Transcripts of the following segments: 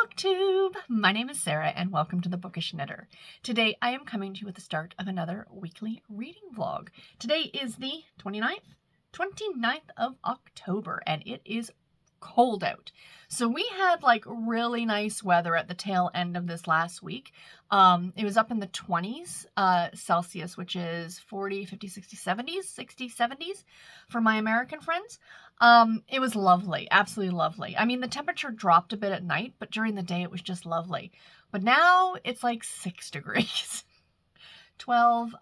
BookTube! My name is Sarah and welcome to the Bookish Knitter. Today I am coming to you with the start of another weekly reading vlog. Today is the 29th of October and it is cold out. So we had like really nice weather at the tail end of this last week. It was up in the 20s Celsius, which is 40, 50, 60, 70s, 60, 70s for my American friends. It was lovely, absolutely lovely. I mean, the temperature dropped a bit at night, but during the day it was just lovely. But now it's like 6 degrees. 12,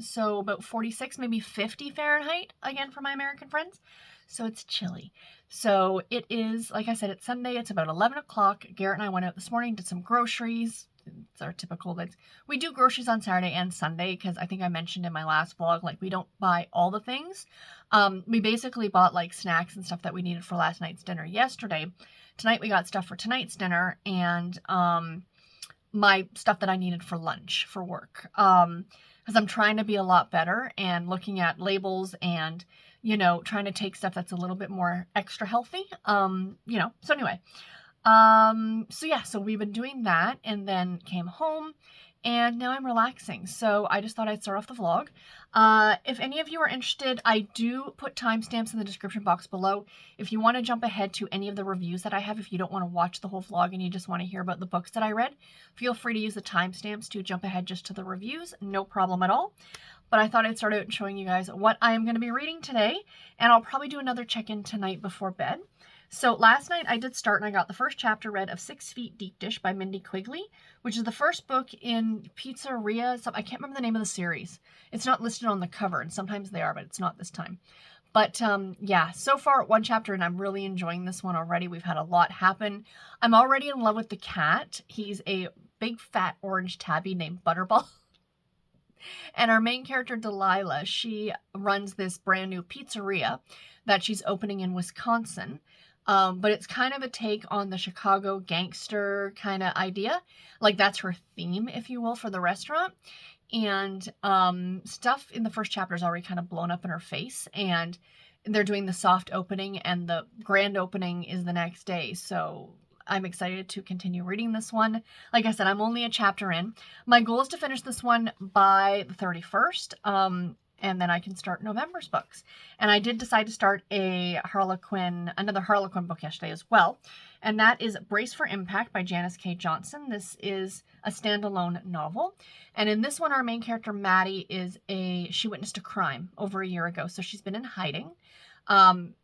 so about 46, maybe 50 Fahrenheit again for my American friends. So it's chilly. So it is, like I said, it's Sunday. It's about 11 o'clock. Garrett and I went out this morning, did some groceries. It's our typical, we do groceries on Saturday and Sunday because I think I mentioned in my last vlog, like we don't buy all the things. We basically bought like snacks and stuff that we needed for last night's dinner yesterday. Tonight we got stuff for tonight's dinner and my stuff that I needed for lunch for work. Because I'm trying to be a lot better and looking at labels and, you know, trying to take stuff that's a little bit more extra healthy. So anyway, so we've been doing that and then came home and now I'm relaxing. So I just thought I'd start off the vlog. If any of you are interested, I do put timestamps in the description box below. If you want to jump ahead to any of the reviews that I have, if you don't want to watch the whole vlog and you just want to hear about the books that I read, feel free to use the timestamps to jump ahead just to the reviews. No problem at all. But I thought I'd start out showing you guys what I am going to be reading today. And I'll probably do another check-in tonight before bed. So last night I did start and I got the first chapter read of 6 Feet Deep Dish by Mindy Quigley, which is the first book in Pizzeria. I can't remember the name of the series. It's not listed on the cover and sometimes they are, but it's not this time. But yeah, so far one chapter and I'm really enjoying this one already. We've had a lot happen. I'm already in love with the cat. He's a big fat orange tabby named Butterball. And our main character, Delilah, she runs this brand new pizzeria that she's opening in Wisconsin. But it's kind of a take on the Chicago gangster kind of idea. Like that's her theme, if you will, for the restaurant. And stuff in the first chapter is already kind of blown up in her face. And they're doing the soft opening and the grand opening is the next day. So I'm excited to continue reading this one. Like I said, I'm only a chapter in. My goal is to finish this one by the 31st. And then I can start November's books. And I did decide to start another Harlequin book yesterday as well. And that is Brace for Impact by Janice K. Johnson. This is a standalone novel. And in this one, our main character, Maddie, she witnessed a crime over a year ago. So she's been in hiding. It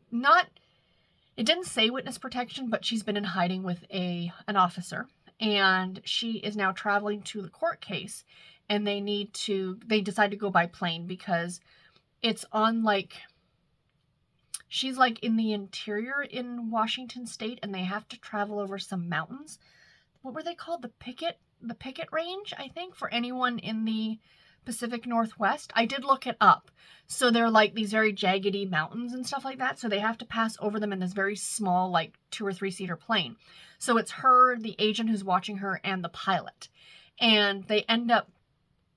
didn't say witness protection, but she's been in hiding with an officer. And she is now traveling to the court case. And they decide to go by plane because it's on she's like in the interior in Washington State and they have to travel over some mountains. What were they called? The Picket Range, I think, for anyone in the Pacific Northwest. I did look it up. So they're like these very jaggedy mountains and stuff like that. So they have to pass over them in this very small, like 2 or 3 seater plane. So it's her, the agent who's watching her, and the pilot. And they end up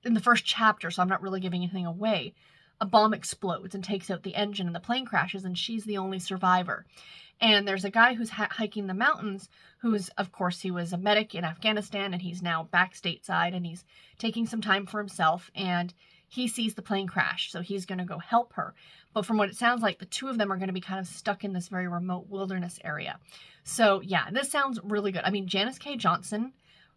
in the first chapter, so I'm not really giving anything away, a bomb explodes and takes out the engine and the plane crashes and she's the only survivor. And there's a guy who's hiking the mountains of course, he was a medic in Afghanistan and he's now back stateside and he's taking some time for himself and he sees the plane crash. So he's going to go help her. But from what it sounds like, the two of them are going to be kind of stuck in this very remote wilderness area. So yeah, this sounds really good. I mean, Janice K. Johnson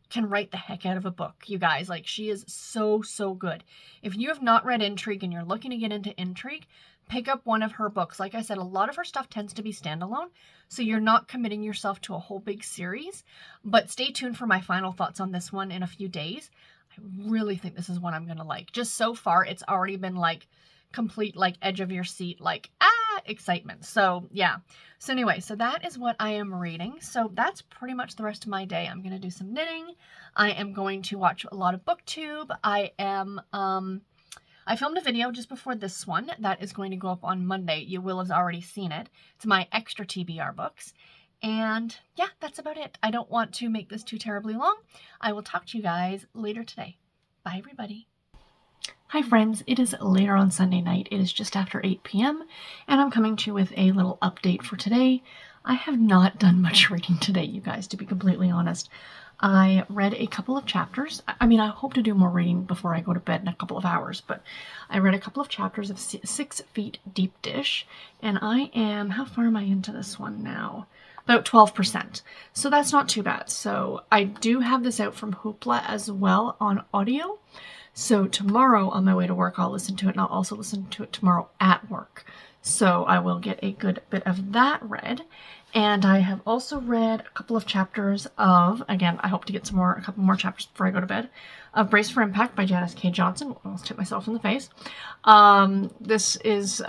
can write the heck out of a book, you guys. Like, she is so good. If you have not read Intrigue and you're looking to get into Intrigue, pick up one of her books. Like I said, a lot of her stuff tends to be standalone, so you're not committing yourself to a whole big series. But stay tuned for my final thoughts on this one in a few days. I really think this is one I'm going to like. Just so far, it's already been like complete like edge of your seat, like excitement. So yeah. So anyway, so that is what I am reading. So that's pretty much the rest of my day. I'm going to do some knitting. I am going to watch a lot of BookTube. I filmed a video just before this one that is going to go up on Monday. You will have already seen it. It's my extra TBR books. And yeah, that's about it. I don't want to make this too terribly long. I will talk to you guys later today. Bye, everybody. Hi friends, it is later on Sunday night. It is just after 8 p.m. and I'm coming to you with a little update for today. I have not done much reading today, you guys, to be completely honest. I read a couple of chapters. I mean, I hope to do more reading before I go to bed in a couple of hours, but I read a couple of chapters of 6 Feet Deep Dish, and I am, how far am I into this one now? About 12%. So that's not too bad. So I do have this out from Hoopla as well on audio. So tomorrow on my way to work, I'll listen to it, and I'll also listen to it tomorrow at work. So I will get a good bit of that read. And I have also read a couple of chapters of, again, I hope to get a couple more chapters before I go to bed, of Brace for Impact by Janice K. Johnson. Almost hit myself in the face. This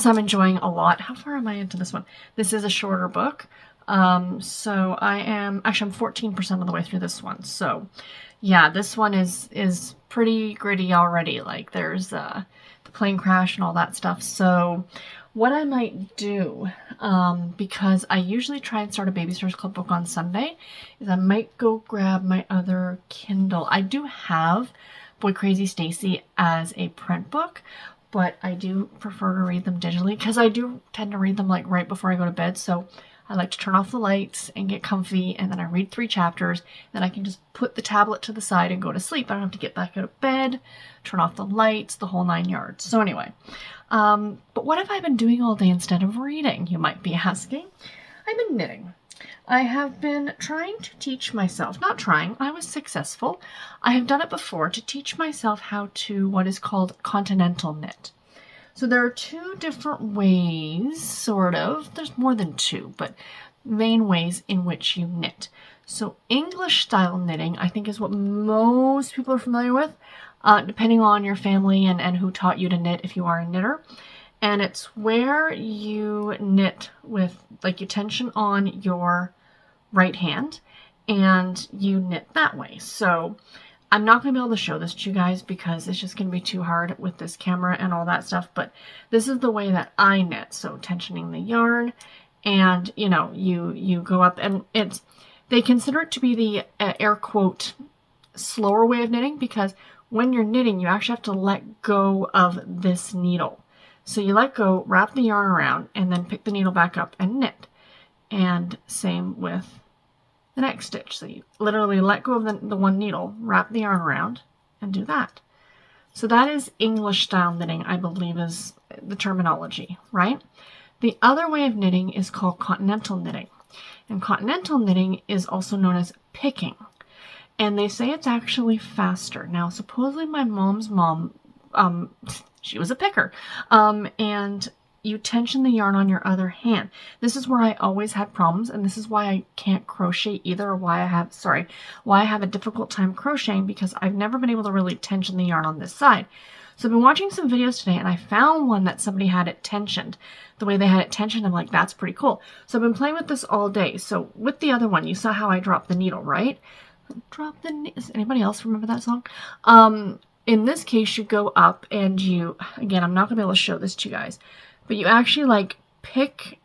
I'm enjoying a lot. How far am I into this one? This is a shorter book. So I'm 14% of the way through this one. So yeah, this one is pretty gritty already. Like there's the plane crash and all that stuff. So what I might do, because I usually try and start a Baby Stars Club book on Sunday, is I might go grab my other Kindle. I do have Boy Crazy Stacey as a print book, but I do prefer to read them digitally because I do tend to read them like right before I go to bed. So I like to turn off the lights and get comfy, and then I read 3 chapters, then I can just put the tablet to the side and go to sleep. I don't have to get back out of bed, turn off the lights, the whole 9 yards. So anyway, but what have I been doing all day instead of reading, you might be asking? I've been knitting. I have been trying to teach myself, not trying, I was successful. I have done it before to teach myself how to what is called continental knit. So there are 2 different ways, sort of. There's more than 2, but main ways in which you knit. So English style knitting, I think, is what most people are familiar with, depending on your family and who taught you to knit if you are a knitter. And it's where you knit with, like, you tension on your right hand and you knit that way. So I'm not going to be able to show this to you guys because it's just going to be too hard with this camera and all that stuff. But this is the way that I knit. So tensioning the yarn, and you go up, and they consider it to be the air quote slower way of knitting, because when you're knitting, you actually have to let go of this needle. So you let go, wrap the yarn around, and then pick the needle back up and knit. And same with the next stitch. So you literally let go of the one needle, wrap the yarn around, and do that. So that is English style knitting, I believe is the terminology, right? The other way of knitting is called continental knitting. And continental knitting is also known as picking. And they say it's actually faster. Now, supposedly my mom's mom, she was a picker. And you tension the yarn on your other hand. This is where I always had problems, and this is why I can't crochet either, or why I have a difficult time crocheting, because I've never been able to really tension the yarn on this side. So I've been watching some videos today, and I found one that somebody had it tensioned. The way they had it tensioned, I'm like, that's pretty cool. So I've been playing with this all day. So with the other one, you saw how I dropped the needle, right? Drop the needle. Does anybody else remember that song? In this case, you go up and you, again, I'm not going to be able to show this to you guys, but you actually like pick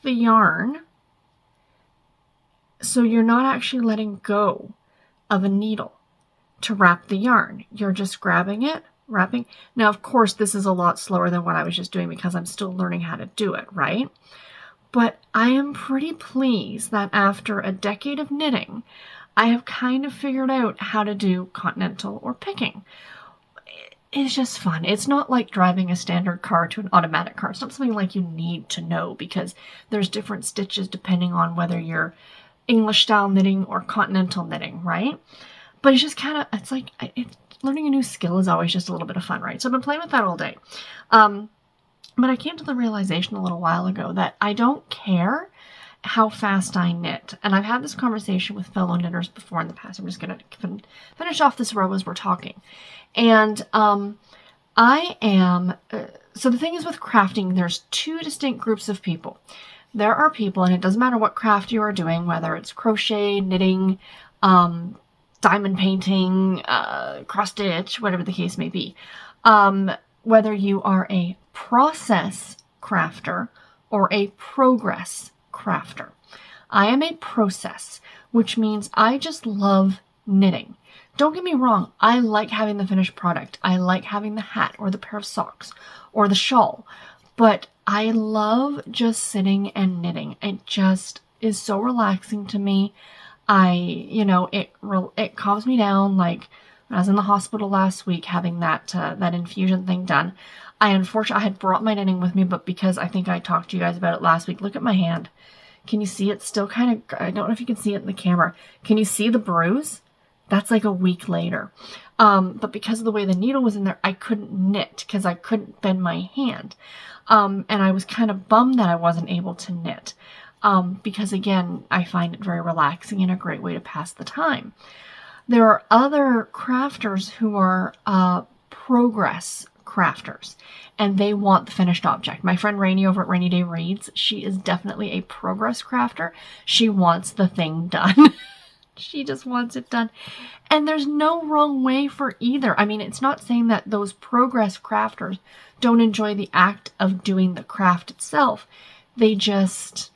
the yarn, so you're not actually letting go of a needle to wrap the yarn. You're just grabbing it, wrapping. Now, of course, this is a lot slower than what I was just doing because I'm still learning how to do it, right? But I am pretty pleased that after a decade of knitting, I have kind of figured out how to do continental or picking. It's just fun. It's not like driving a standard car to an automatic car. It's not something like you need to know, because there's different stitches depending on whether you're English style knitting or continental knitting, right? But it's just kind of, it's like, learning a new skill is always just a little bit of fun, right? So I've been playing with that all day. But I came to the realization a little while ago that I don't care how fast I knit. And I've had this conversation with fellow knitters before in the past. I'm just going to finish off this row as we're talking. And I am, so the thing is with crafting, there's 2 distinct groups of people. There are people, and it doesn't matter what craft you are doing, whether it's crochet, knitting, diamond painting, cross stitch, whatever the case may be. Whether you are a process crafter or a progress crafter. I am a process, which means I just love knitting. Don't get me wrong, I like having the finished product. I like having the hat or the pair of socks or the shawl. but I love just sitting and knitting. It just is so relaxing to me. It calms me down. Like when I was in the hospital last week having that infusion thing done, I had brought my knitting with me, but because I think I talked to you guys about it last week, look at my hand. Can you see it still kind of, I don't know if you can see it in the camera. Can you see the bruise? That's like a week later. But because of the way the needle was in there, I couldn't knit because I couldn't bend my hand. And I was kind of bummed that I wasn't able to knit. Because again, I find it very relaxing and a great way to pass the time. There are other crafters who are progress crafters, and they want the finished object. My friend Rainey over at Rainy Day Reads, she is definitely a progress crafter. She wants the thing done. She just wants it done. And there's no wrong way for either. I mean, it's not saying that those progress crafters don't enjoy the act of doing the craft itself. They just...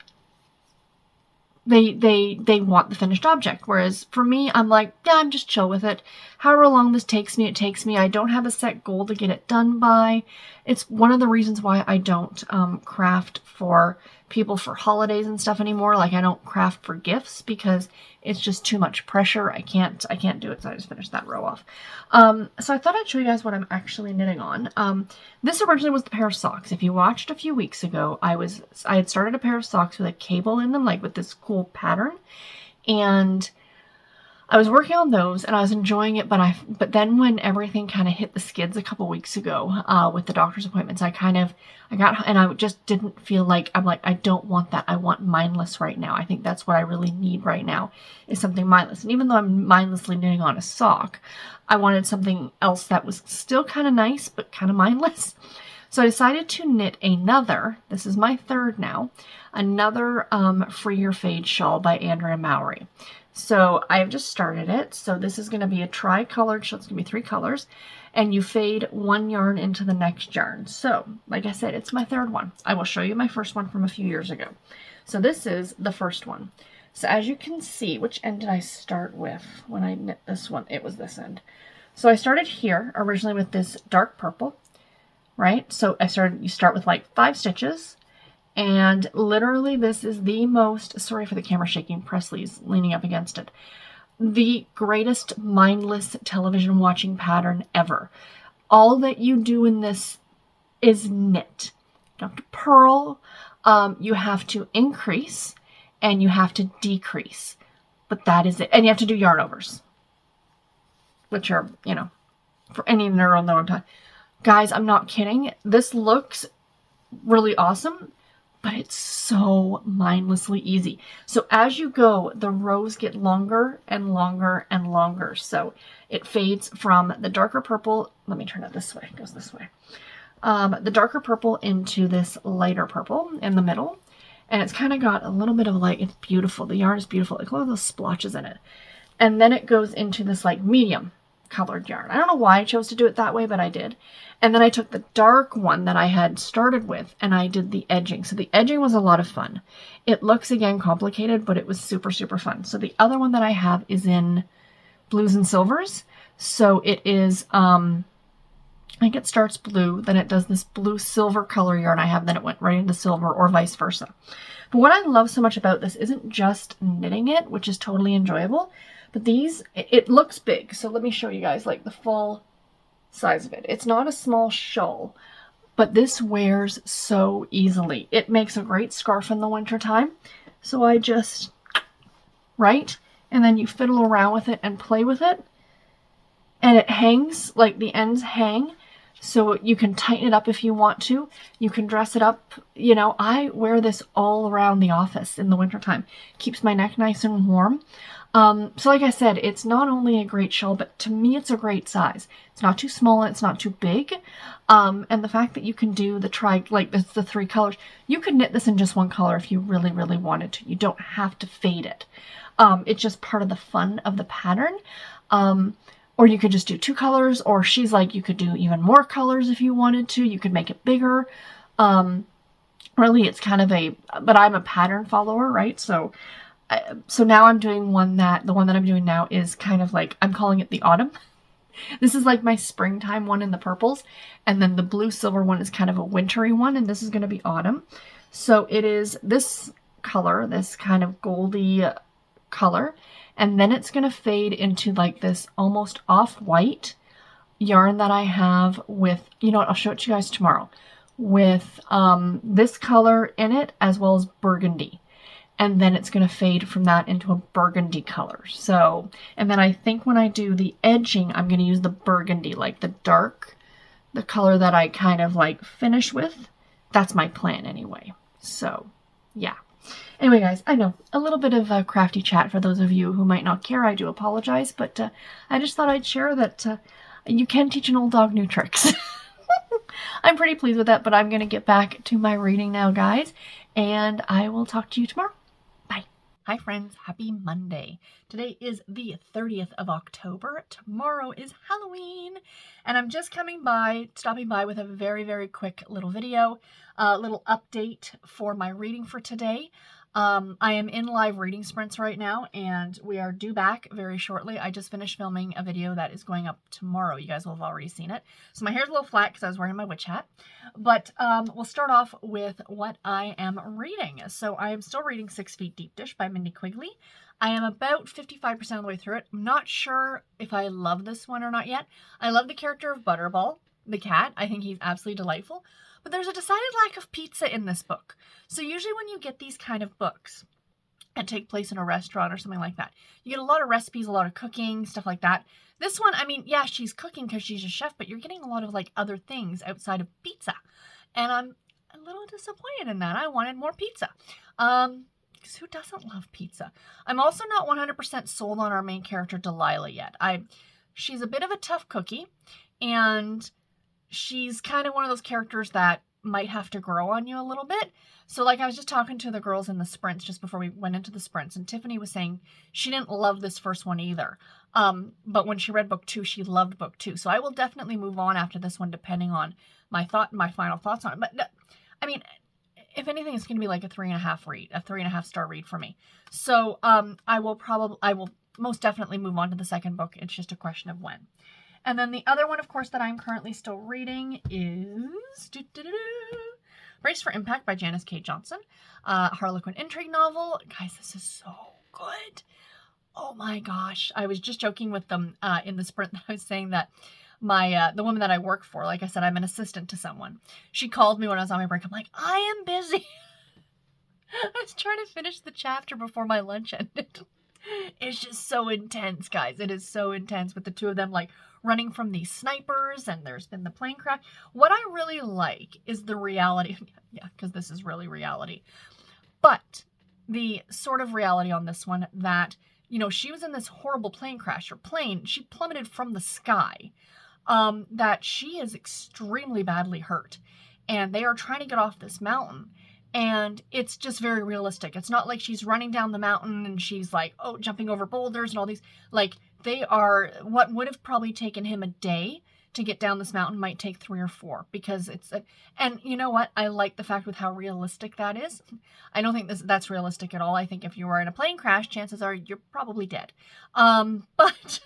They want the finished object. Whereas for me, I'm like, yeah, I'm just chill with it. However long this takes me, it takes me. I don't have a set goal to get it done by. It's one of the reasons why I don't craft for people for holidays and stuff anymore. Like I don't craft for gifts because it's just too much pressure. I can't do it. So I just finished that row off. So I thought I'd show you guys what I'm actually knitting on. This originally was the pair of socks. If you watched a few weeks ago, I had started a pair of socks with a cable in them, like with this cool pattern. And I was working on those and I was enjoying it, but then when everything kind of hit the skids a couple weeks ago, with the doctor's appointments, I just didn't feel like, I'm like, I don't want that. I want mindless right now. I think that's what I really need right now is something mindless. And even though I'm mindlessly knitting on a sock, I wanted something else that was still kind of nice, but kind of mindless. So I decided to knit this is my third now, another Free Your Fade shawl by Andrea Mowry. So I've just started it. So this is going to be a tri-colored shawl. It's going to be 3 colors. And you fade 1 yarn into the next yarn. So, like I said, it's my third one. I will show you my first one from a few years ago. So this is the first one. So as you can see, which end did I start with when I knit this one? It was this end. So I started here originally with this dark purple, right? So you start with like 5 stitches. And literally this is the most, sorry for the camera shaking, Presley's leaning up against it, the greatest mindless television watching pattern ever. All that you do in this is knit. You don't have to purl, you have to increase, and you have to decrease. But that is it. And you have to do yarn overs, which are, for any nerd will know what I'm talking. Guys, I'm not kidding. This looks really awesome, but it's so mindlessly easy. So as you go, the rows get longer and longer and longer. So it fades from the darker purple. Let me turn it this way. It goes this way. The darker purple into this lighter purple in the middle. And it's kind of got a little bit of like, it's beautiful. The yarn is beautiful. Like, look at those splotches in it. And then it goes into this like medium colored yarn. I don't know why I chose to do it that way, but I did. And then I took the dark one that I had started with and I did the edging. So the edging was a lot of fun. It looks again complicated, but it was super, super fun. So the other one that I have is in blues and silvers. So it is, I think it starts blue, then it does this blue silver color yarn I have, then it went right into silver or vice versa. But what I love so much about this isn't just knitting it, which is totally enjoyable, but it looks big. So let me show you guys like the full size of it. It's not a small shawl, but this wears so easily. It makes a great scarf in the winter time. So I just, right? And then you fiddle around with it and play with it. And it hangs, like the ends hang. So you can tighten it up if you want to. You can dress it up. I wear this all around the office in the wintertime. Keeps my neck nice and warm. So like I said, it's not only a great shawl, but to me it's a great size. It's not too small and it's not too big. And the fact that you can do the 3 colors, you could knit this in just 1 color if you really, really wanted to. You don't have to fade it. It's just part of the fun of the pattern. Or you could just do 2 colors, or she's like, you could do even more colors if you wanted to. You could make it bigger. Really, it's kind of but I'm a pattern follower, right? So now I'm doing the one that I'm doing now is kind of like, I'm calling it the autumn. This is like my springtime one in the purples. And then the blue silver one is kind of a wintry one. And this is going to be autumn. So it is this color, this kind of goldy color. And then it's going to fade into like this almost off-white yarn that I have with, you know what, I'll show it to you guys tomorrow, with this color in it as well as burgundy. And then it's going to fade from that into a burgundy color. So, and then I think when I do the edging, I'm going to use the burgundy, like the dark, the color that I kind of like finish with. That's my plan anyway. So, yeah. Anyway, guys, I know, a little bit of a crafty chat for those of you who might not care. I do apologize, but I just thought I'd share that you can teach an old dog new tricks. I'm pretty pleased with that, but I'm going to get back to my reading now, guys, and I will talk to you tomorrow. Bye. Hi, friends. Happy Monday. Today is the 30th of October. Tomorrow is Halloween, and I'm just stopping by with a very, very quick little video, little update for my reading for today. I am in live reading sprints right now, and we are due back very shortly. I just finished filming a video that is going up tomorrow. You guys will have already seen it. So my hair's a little flat because I was wearing my witch hat. But we'll start off with what I am reading. So I am still reading 6 Feet Deep Dish by Mindy Quigley. I am about 55% of the way through it. I'm not sure if I love this one or not yet. I love the character of Butterball, the cat. I think he's absolutely delightful. But there's a decided lack of pizza in this book. So usually when you get these kind of books that take place in a restaurant or something like that, you get a lot of recipes, a lot of cooking, stuff like that. This one, I mean, yeah, she's cooking because she's a chef, but you're getting a lot of like other things outside of pizza. And I'm a little disappointed in that. I wanted more pizza. Because who doesn't love pizza? I'm also not 100% sold on our main character, Delilah, yet. She's a bit of a tough cookie, and she's kind of one of those characters that might have to grow on you a little bit. So like I was just talking to the girls in the sprints just before we went into the sprints, and Tiffany was saying she didn't love this first one either. But when she read book 2, she loved book 2. So I will definitely move on after this one depending on my final thoughts on it. But I mean, if anything, it's going to be like a 3.5 read, a 3.5 star read for me. So I will most definitely move on to the second book. It's just a question of when. And then the other one, of course, that I'm currently still reading is Brace for Impact by Janice K. Johnson, Harlequin intrigue novel. Guys, this is so good. Oh my gosh. I was just joking with them in the sprint that I was saying that the woman that I work for, like I said, I'm an assistant to someone. She called me when I was on my break. I'm like, I am busy. I was trying to finish the chapter before my lunch ended. It's just so intense, guys. It is so intense with the two of them like running from these snipers, and there's been the plane crash. What I really like is the reality. Yeah, because this is really reality. But the sort of reality on this one that, you know, she was in this horrible plane crash, or she plummeted from the sky, that she is extremely badly hurt. And they are trying to get off this mountain. And it's just very realistic. It's not like she's running down the mountain and she's like, oh, jumping over boulders and all these. Like, they are, what would have probably taken him a day to get down this mountain might take 3 or 4, because and you know what? I like the fact with how realistic that is. I don't think that's realistic at all. I think if you were in a plane crash, chances are you're probably dead. But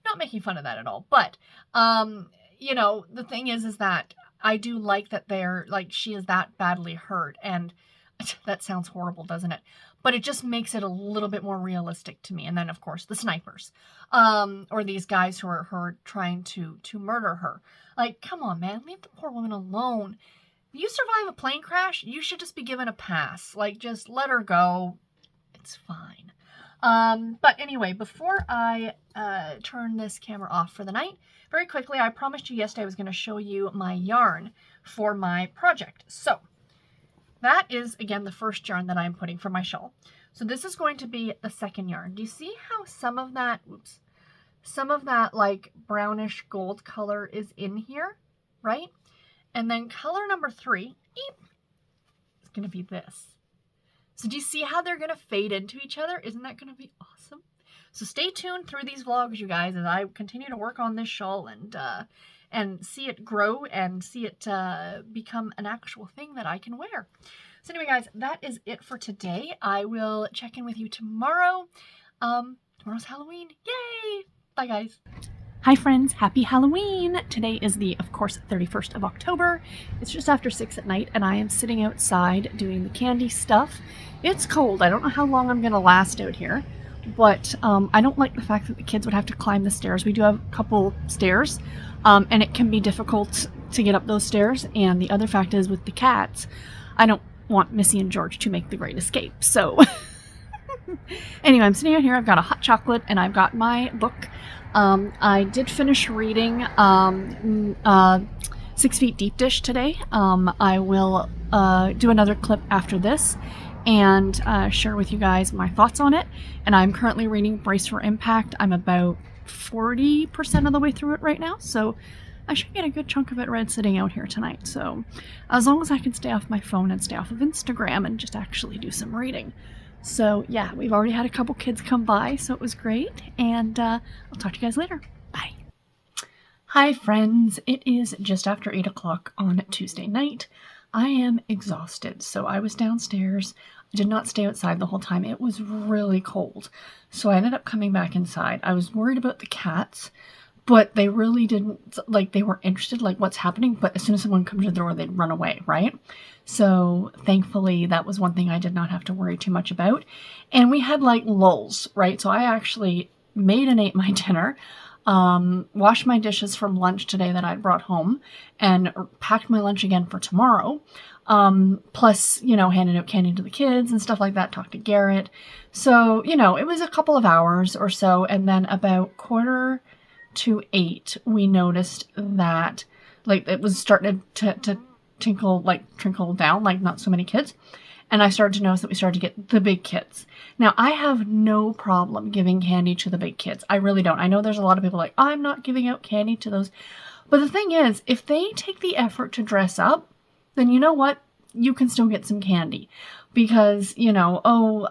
not making fun of that at all. But, you know, the thing is that I do like that she is that badly hurt, and that sounds horrible, doesn't it? But it just makes it a little bit more realistic to me. And then, of course, the snipers, or these guys who are trying to murder her. Like, come on, man, leave the poor woman alone. If you survive a plane crash, you should just be given a pass. Like, just let her go. It's fine. But anyway, before I turn this camera off for the night, very quickly, I promised you yesterday I was going to show you my yarn for my project. So that is, again, the first yarn that I'm putting for my shawl. So this is going to be the second yarn. Do you see how some of that like brownish gold color is in here, right? And then color number 3 is going to be this. So do you see how they're going to fade into each other? Isn't that going to be awesome? So stay tuned through these vlogs, you guys, as I continue to work on this shawl and see it grow and see it become an actual thing that I can wear. So anyway, guys, that is it for today. I will check in with you tomorrow. Tomorrow's Halloween. Yay! Bye, guys. Hi friends, happy Halloween! Today is the, of course, 31st of October. It's just after 6 at night and I am sitting outside doing the candy stuff. It's cold. I don't know how long I'm going to last out here, but I don't like the fact that the kids would have to climb the stairs. We do have a couple stairs, and it can be difficult to get up those stairs. And the other fact is with the cats, I don't want Missy and George to make the great escape. So anyway, I'm sitting out here. I've got a hot chocolate and I've got my book. I did finish reading 6 Feet Deep Dish today. I will do another clip after this and share with you guys my thoughts on it. And I'm currently reading Brace for Impact. I'm about 40% of the way through it right now, so I should get a good chunk of it read sitting out here tonight. So as long as I can stay off my phone and stay off of Instagram and just actually do some reading. So yeah, we've already had a couple kids come by, so it was great, and I'll talk to you guys later. Bye. Hi friends, it is just after 8 o'clock on Tuesday night. I am exhausted, so I was downstairs. I did not stay outside the whole time. It was really cold, so I ended up coming back inside. I was worried about the cats, but they really didn't, like, they were interested, like, what's happening, but as soon as someone comes to the door, they'd run away, right? So thankfully, that was one thing I did not have to worry too much about. And we had, like, lulls, right? So I actually made and ate my dinner, washed my dishes from lunch today that I'd brought home, and packed my lunch again for tomorrow. Plus, you know, handed out candy to the kids and stuff like that, talked to Garrett. So, you know, it was a couple of hours or so, and then about 7:45, we noticed that, like, it was starting to trickle down, like, not so many kids. And I started to notice that we started to get the big kids. Now, I have no problem giving candy to the big kids. I really don't. I know there's a lot of people like, I'm not giving out candy to those. But the thing is, if they take the effort to dress up, then you know what? You can still get some candy. Because, you know,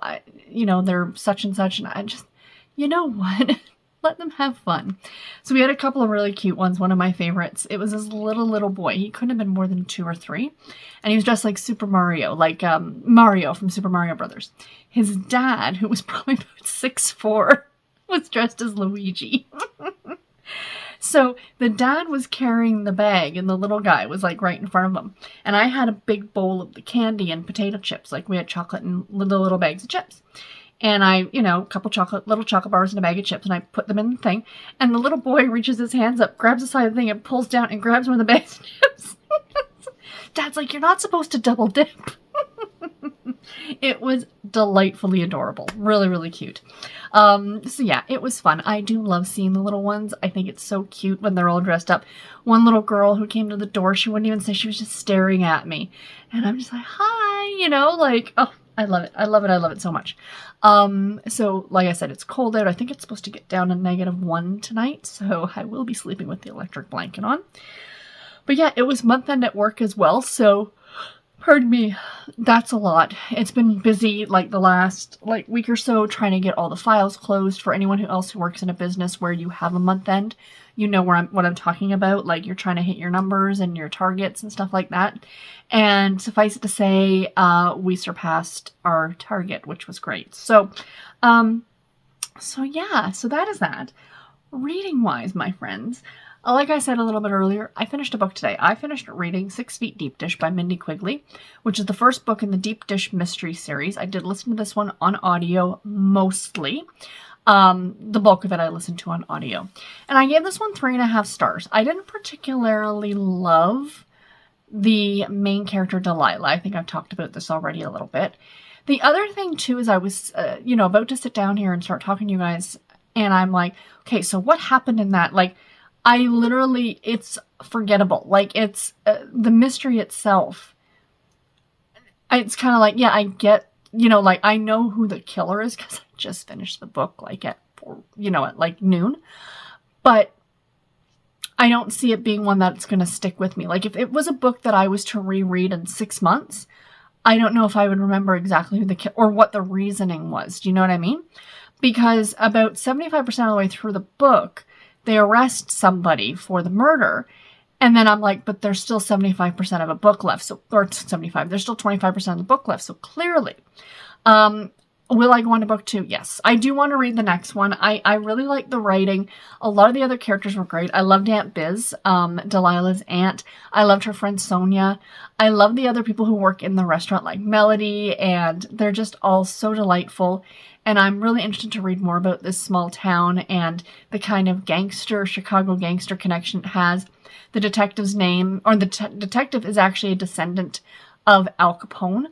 they're such and such. And I just, you know what? Let them have fun. So we had a couple of really cute ones. One of my favorites, it was this little boy. He couldn't have been more than 2 or 3. And he was dressed like Super Mario, like Mario from Super Mario Brothers. His dad, who was probably about 6'4", was dressed as Luigi. So the dad was carrying the bag and the little guy was, like, right in front of him. And I had a big bowl of the candy and potato chips. Like, we had chocolate and little bags of chips. And I, you know, a couple little chocolate bars and a bag of chips, and I put them in the thing. And the little boy reaches his hands up, grabs the side of the thing, and pulls down and grabs one of the bags of chips. Dad's like, you're not supposed to double dip. It was delightfully adorable. Really, really cute. So yeah, it was fun. I do love seeing the little ones. I think it's so cute when they're all dressed up. One little girl who came to the door, she wouldn't even say, she was just staring at me. And I'm just like, hi, you know, like, oh, I love it. I love it. I love it so much. So like I said, it's cold out. I think it's supposed to get down to -1 tonight. So I will be sleeping with the electric blanket on. But yeah, it was month end at work as well. So pardon me, that's a lot. It's been busy, like, the last, like, week or so trying to get all the files closed. For anyone else who works in a business where you have a month end, you know what I'm talking about. Like, you're trying to hit your numbers and your targets and stuff like that. And suffice it to say, we surpassed our target, which was great. So yeah, so that is that. Reading wise, my friends, like I said a little bit earlier, I finished a book today. I finished reading 6 Feet Deep Dish by Mindy Quigley, which is the first book in the Deep Dish mystery series. I did listen to this one on audio mostly. The bulk of it I listened to on audio. And I gave this one 3.5 stars. I didn't particularly love the main character, Delilah. I think I've talked about this already a little bit. The other thing, too, is I was, about to sit down here and start talking to you guys, and I'm like, okay, so what happened in that? Like, I literally, it's forgettable. Like, it's, the mystery itself, it's kind of like, yeah, I get, like, I know who the killer is, because I just finished the book, like, at like noon, but I don't see it being one that's going to stick with me. Like, if it was a book that I was to reread in 6 months, I don't know if I would remember exactly who the killer, or what the reasoning was. Do you know what I mean? Because about 75% of the way through the book, they arrest somebody for the murder. And then I'm like, but there's still 75% of a book left. So, or 75, there's still 25% of the book left. So clearly, Will I go on to book 2? Yes. I do want to read the next one. I really like the writing. A lot of the other characters were great. I loved Aunt Biz, Delilah's aunt. I loved her friend Sonia. I love the other people who work in the restaurant, like Melody, and they're just all so delightful. And I'm really interested to read more about this small town and the kind of Chicago gangster connection it has. The detective's name, or the detective is actually a descendant of Al Capone.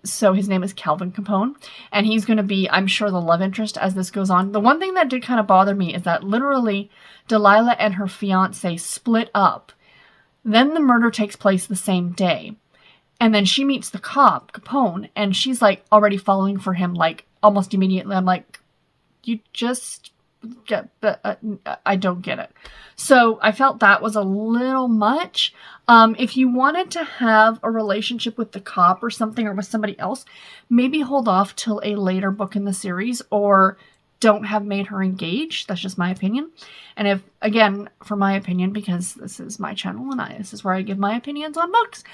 So his name is Calvin Capone, and he's going to be, I'm sure, the love interest as this goes on. The one thing that did kind of bother me is that literally Delilah and her fiance split up. Then the murder takes place the same day. And then she meets the cop, Capone, and she's like already falling for him like almost immediately. I'm like, you just get the, I don't get it. So I felt that was a little much. If you wanted to have a relationship with the cop or something, or with somebody else, maybe hold off till a later book in the series, or don't have made her engage. That's just my opinion. And if, again, for my opinion, because this is my channel and this is where I give my opinions on books.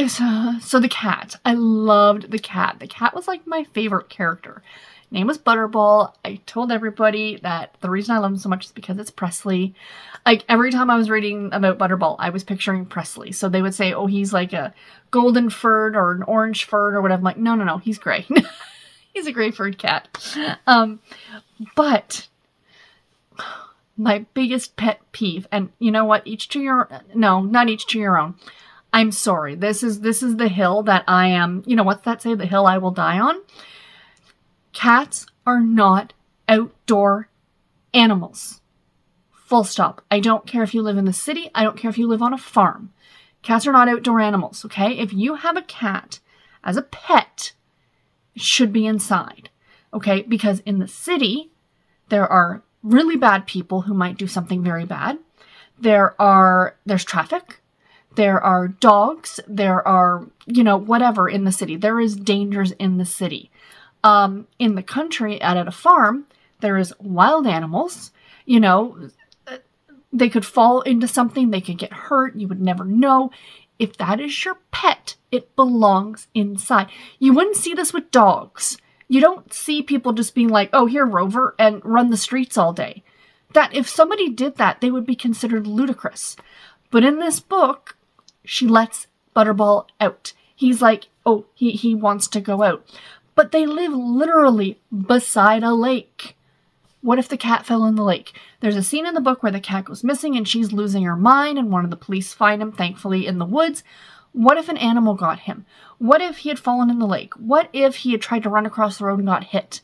So the cat. I loved the cat. The cat was like my favorite character. Name was Butterball. I told everybody that the reason I love him so much is because it's Presley. Like, every time I was reading about Butterball, I was picturing Presley. So they would say, oh, he's like a golden furred or an orange furred or whatever. I'm like, no, he's gray. He's a gray furred cat. But my biggest pet peeve, and you know what? Not each to your own. I'm sorry. This is the hill that I am, what's that say? The hill I will die on. Cats are not outdoor animals. Full stop. I don't care if you live in the city. I don't care if you live on a farm. Cats are not outdoor animals, okay? If you have a cat as a pet, it should be inside, okay? Because in the city, there are really bad people who might do something very bad. There's traffic. There are dogs. There are, whatever in the city. There is dangers in the city. In the country, at a farm, there is wild animals. They could fall into something. They could get hurt. You would never know. If that is your pet, it belongs inside. You wouldn't see this with dogs. You don't see people just being like, oh, here, Rover, and run the streets all day. That if somebody did that, they would be considered ludicrous. But in this book, she lets Butterball out. He's like, oh, he wants to go out. But they live literally beside a lake. What if the cat fell in the lake? There's a scene in the book where the cat goes missing and she's losing her mind, and one of the police find him, thankfully, in the woods. What if an animal got him? What if he had fallen in the lake? What if he had tried to run across the road and got hit?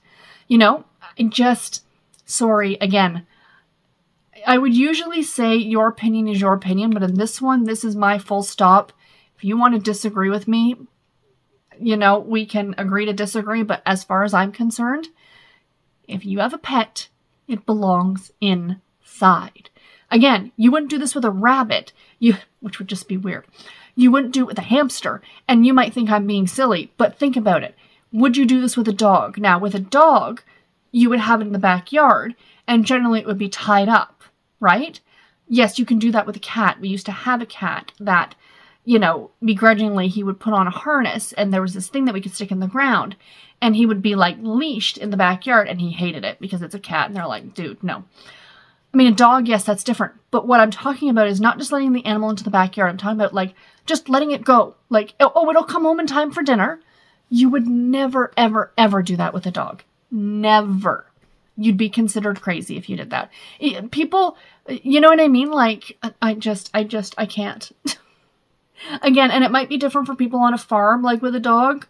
Sorry, again, I would usually say your opinion is your opinion, but in this one, this is my full stop. If you want to disagree with me, we can agree to disagree, but as far as I'm concerned, if you have a pet, it belongs inside. Again, you wouldn't do this with a rabbit, which would just be weird. You wouldn't do it with a hamster, and you might think I'm being silly, but think about it. Would you do this with a dog? Now, with a dog, you would have it in the backyard, and generally it would be tied up, right? Yes, you can do that with a cat. We used to have a cat that, begrudgingly, he would put on a harness, and there was this thing that we could stick in the ground, and he would be, like, leashed in the backyard, and he hated it because it's a cat, and they're like, dude, no. I mean, a dog, yes, that's different, but what I'm talking about is not just letting the animal into the backyard. I'm talking about, like, just letting it go. Like, oh, it'll come home in time for dinner. You would never, ever, ever do that with a dog. Never. You'd be considered crazy if you did that. People, you know what I mean? Like, I can't. Again, and it might be different for people on a farm, like with a dog,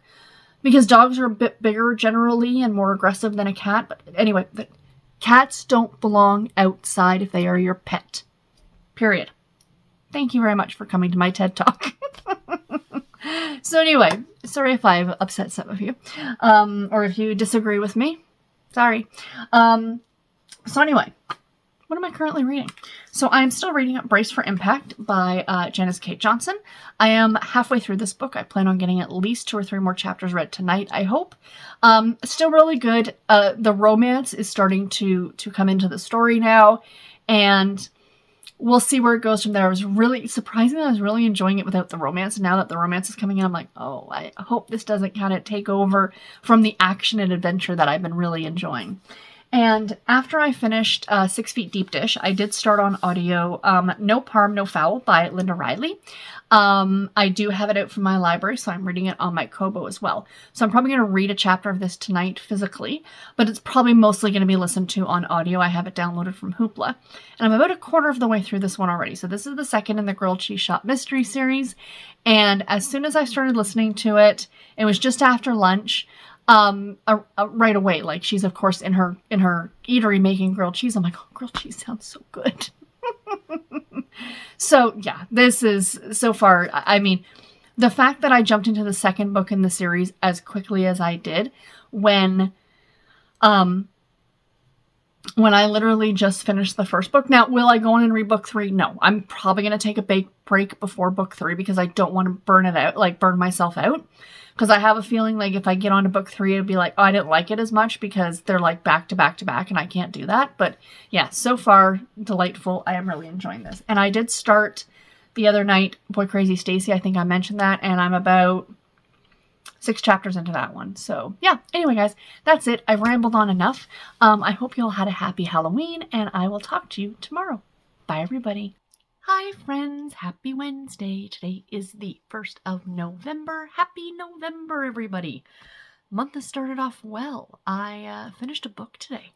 because dogs are a bit bigger generally and more aggressive than a cat. But anyway, cats don't belong outside if they are your pet. Period. Thank you very much for coming to my TED Talk. So anyway, sorry if I've upset some of you, or if you disagree with me. Sorry. So anyway, what am I currently reading? So I'm still reading Brace for Impact by Janice Kate Johnson. I am halfway through this book. I plan on getting at least 2 or 3 more chapters read tonight, I hope. Still really good. The romance is starting to come into the story now. And we'll see where it goes from there. I was really enjoying it without the romance. And now that the romance is coming in, I'm like, oh, I hope this doesn't kind of take over from the action and adventure that I've been really enjoying. And after I finished 6 Feet Deep Dish, I did start on audio No Parm No Foul by Linda Reilly. I do have it out from my library, so I'm reading it on my Kobo as well. So I'm probably going to read a chapter of this tonight physically, but it's probably mostly going to be listened to on audio. I have it downloaded from Hoopla. And I'm about a quarter of the way through this one already. So this is the second in the Grilled Cheese Shop mystery series. And as soon as I started listening to it, it was just after lunch. Right away, like she's of course in her eatery making grilled cheese. I'm like, oh, grilled cheese sounds so good. So yeah, this is so far. I mean, the fact that I jumped into the second book in the series as quickly as I did, when I literally just finished the first book. Now, will I go in and read book 3? No, I'm probably going to take a break before book 3 because I don't want to burn myself out. Because I have a feeling like if I get on to book 3, it'd be like, oh, I didn't like it as much because they're like back to back to back and I can't do that. But yeah, so far, delightful. I am really enjoying this. And I did start the other night, Boy Crazy Stacey. I think I mentioned that. And I'm about 6 chapters into that one. So yeah, anyway, guys, that's it. I've rambled on enough. I hope you all had a happy Halloween and I will talk to you tomorrow. Bye, everybody. Hi, friends. Happy Wednesday. Today is the 1st of November. Happy November, everybody. Month has started off well. I finished a book today.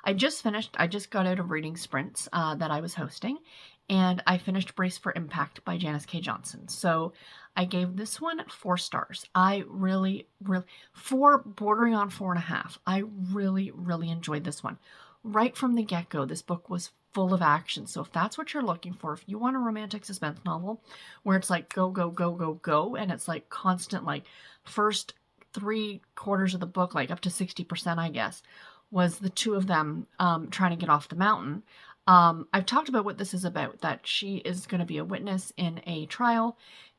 I just got out of reading sprints that I was hosting, and I finished Brace for Impact by Janice K. Johnson. So I gave this one 4 stars. I really, 4 bordering on 4.5. I really, really enjoyed this one. Right from the get-go, this book was full of action. So if that's what you're looking for, if you want a romantic suspense novel where it's like go, go, go, go, go, and it's like constant, like first 3/4 of the book, like up to 60%, I guess, was the two of them trying to get off the mountain. I've talked about what this is about, that she is going to be a witness in a trial,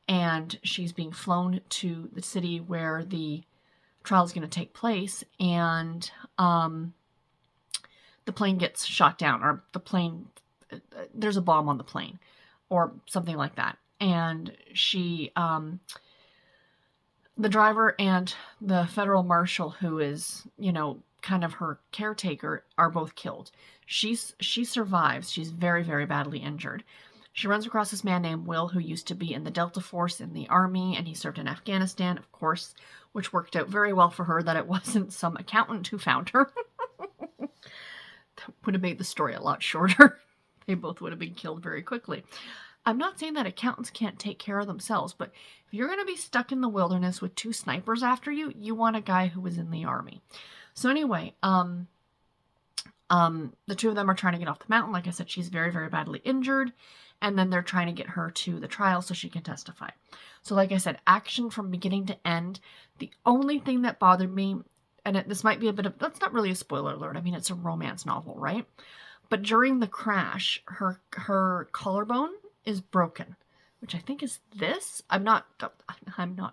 and she's being flown to the city where the trial is going to take place, and the plane gets shot down, or there's a bomb on the plane, or something like that. And she, the driver and the federal marshal, who is, kind of her caretaker, are both killed. She survives. She's very, very badly injured. She runs across this man named Will, who used to be in the Delta Force in the army, and he served in Afghanistan, of course, which worked out very well for her that it wasn't some accountant who found her. That would have made the story a lot shorter. They both would have been killed very quickly. I'm not saying that accountants can't take care of themselves, but if you're going to be stuck in the wilderness with 2 snipers after you, you want a guy who was in the army. So anyway, the two of them are trying to get off the mountain. Like I said, she's very, very badly injured. And then they're trying to get her to the trial so she can testify. So like I said, action from beginning to end. The only thing that bothered me, and this might be that's not really a spoiler alert. I mean, it's a romance novel, right? But during the crash, her collarbone is broken, which I think is this. I'm not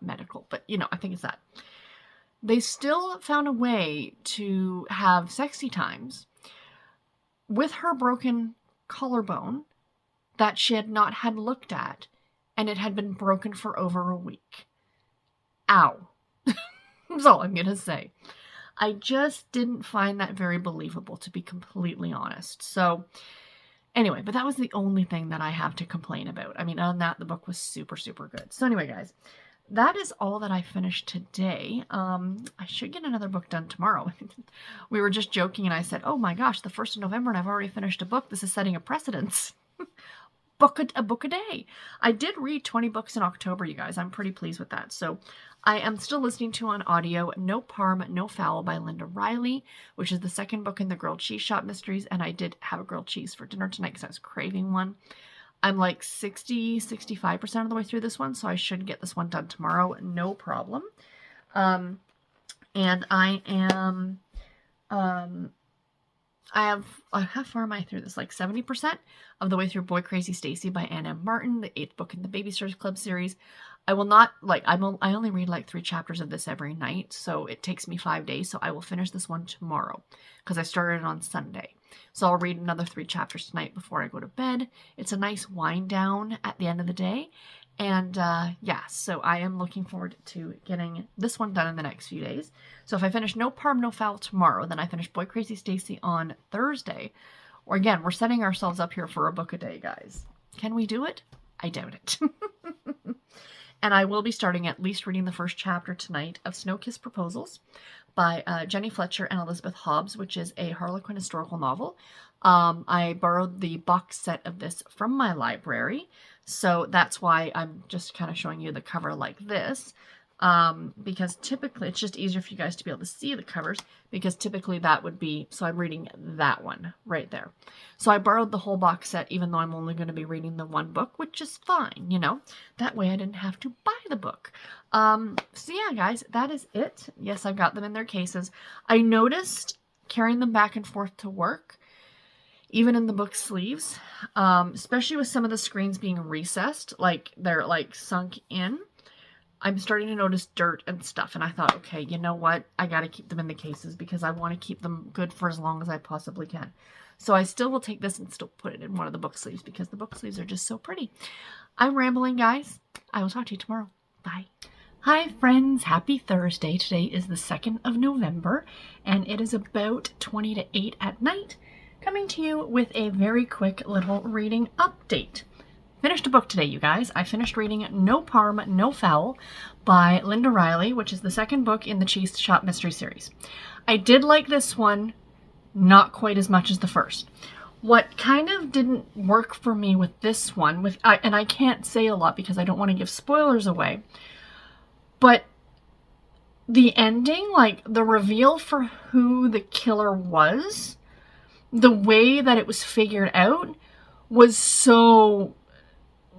medical, but I think it's that. They still found a way to have sexy times with her broken collarbone that she had not had looked at, and it had been broken for over a week. Ow. That's all I'm going to say. I just didn't find that very believable, to be completely honest. So anyway, but that was the only thing that I have to complain about. I mean, other than that, the book was super, super good. So anyway, guys, that is all that I finished today. I should get another book done tomorrow. We were just joking, and I said, oh my gosh, the 1st of November, and I've already finished a book. This is setting a precedence. A book a day. I did read 20 books in October, you guys. I'm pretty pleased with that. So I am still listening to on audio No Parm No Foul by Linda Reilly, which is the second book in the Grilled Cheese Shop mysteries. And I did have a grilled cheese for dinner tonight because I was craving one. I'm like 65% of the way through this one, so I should get this one done tomorrow. No problem. And I am... how far am I through this? Like 70% of the way through Boy Crazy Stacey by Ann M. Martin, the 8th book in the Babysitters Club series. I will not, like, I only read like 3 chapters of this every night, so it takes me 5 days, so I will finish this one tomorrow, because I started it on Sunday. So I'll read another 3 chapters tonight before I go to bed. It's a nice wind down at the end of the day, and yeah, so I am looking forward to getting this one done in the next few days. So if I finish No Parm No Foul tomorrow, then I finish Boy Crazy Stacey on Thursday. Or again, we're setting ourselves up here for a book a day, guys. Can we do it? I doubt it. And I will be starting at least reading the first chapter tonight of Snow-Kissed Proposals by Jenny Fletcher and Elizabeth Hobbs, which is a Harlequin historical novel. I borrowed the box set of this from my library, so that's why I'm just kind of showing you the cover like this. Because typically, it's just easier for you guys to be able to see the covers, because typically that would be, so I'm reading that one right there. So I borrowed the whole box set, even though I'm only going to be reading the one book, which is fine, you know, that way I didn't have to buy the book. So yeah, guys, that is it. Yes, I've got them in their cases. I noticed carrying them back and forth to work, even in the book sleeves, especially with some of the screens being recessed, like they're like sunk in, I'm starting to notice dirt and stuff, and I thought, okay, you know what? I got to keep them in the cases because I want to keep them good for as long as I possibly can. So I still will take this and still put it in one of the book sleeves because the book sleeves are just so pretty. I'm rambling, guys. I will talk to you tomorrow. Bye. Hi, friends. Happy Thursday. Today is the 2nd of November, and it is about 20 to 8 at night, coming to you with a very quick little reading update. Finished a book today, you guys. I finished reading No Parm No Foul by Linda Reilly, which is the 2nd book in the Cheese Shop Mystery Series. I did like this one, not quite as much as the first. What kind of didn't work for me with this one, and I can't say a lot because I don't want to give spoilers away, but the ending, like the reveal for who the killer was, the way that it was figured out was so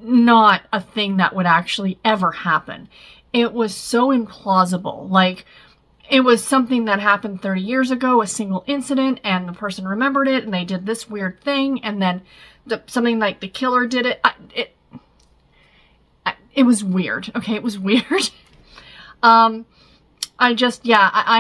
not a thing that would actually ever happen. It was so implausible. Like, it was something that happened 30 years ago, a single incident, and the person remembered it, and they did this weird thing, and then something like the killer did it. It was weird. Okay, it was weird. I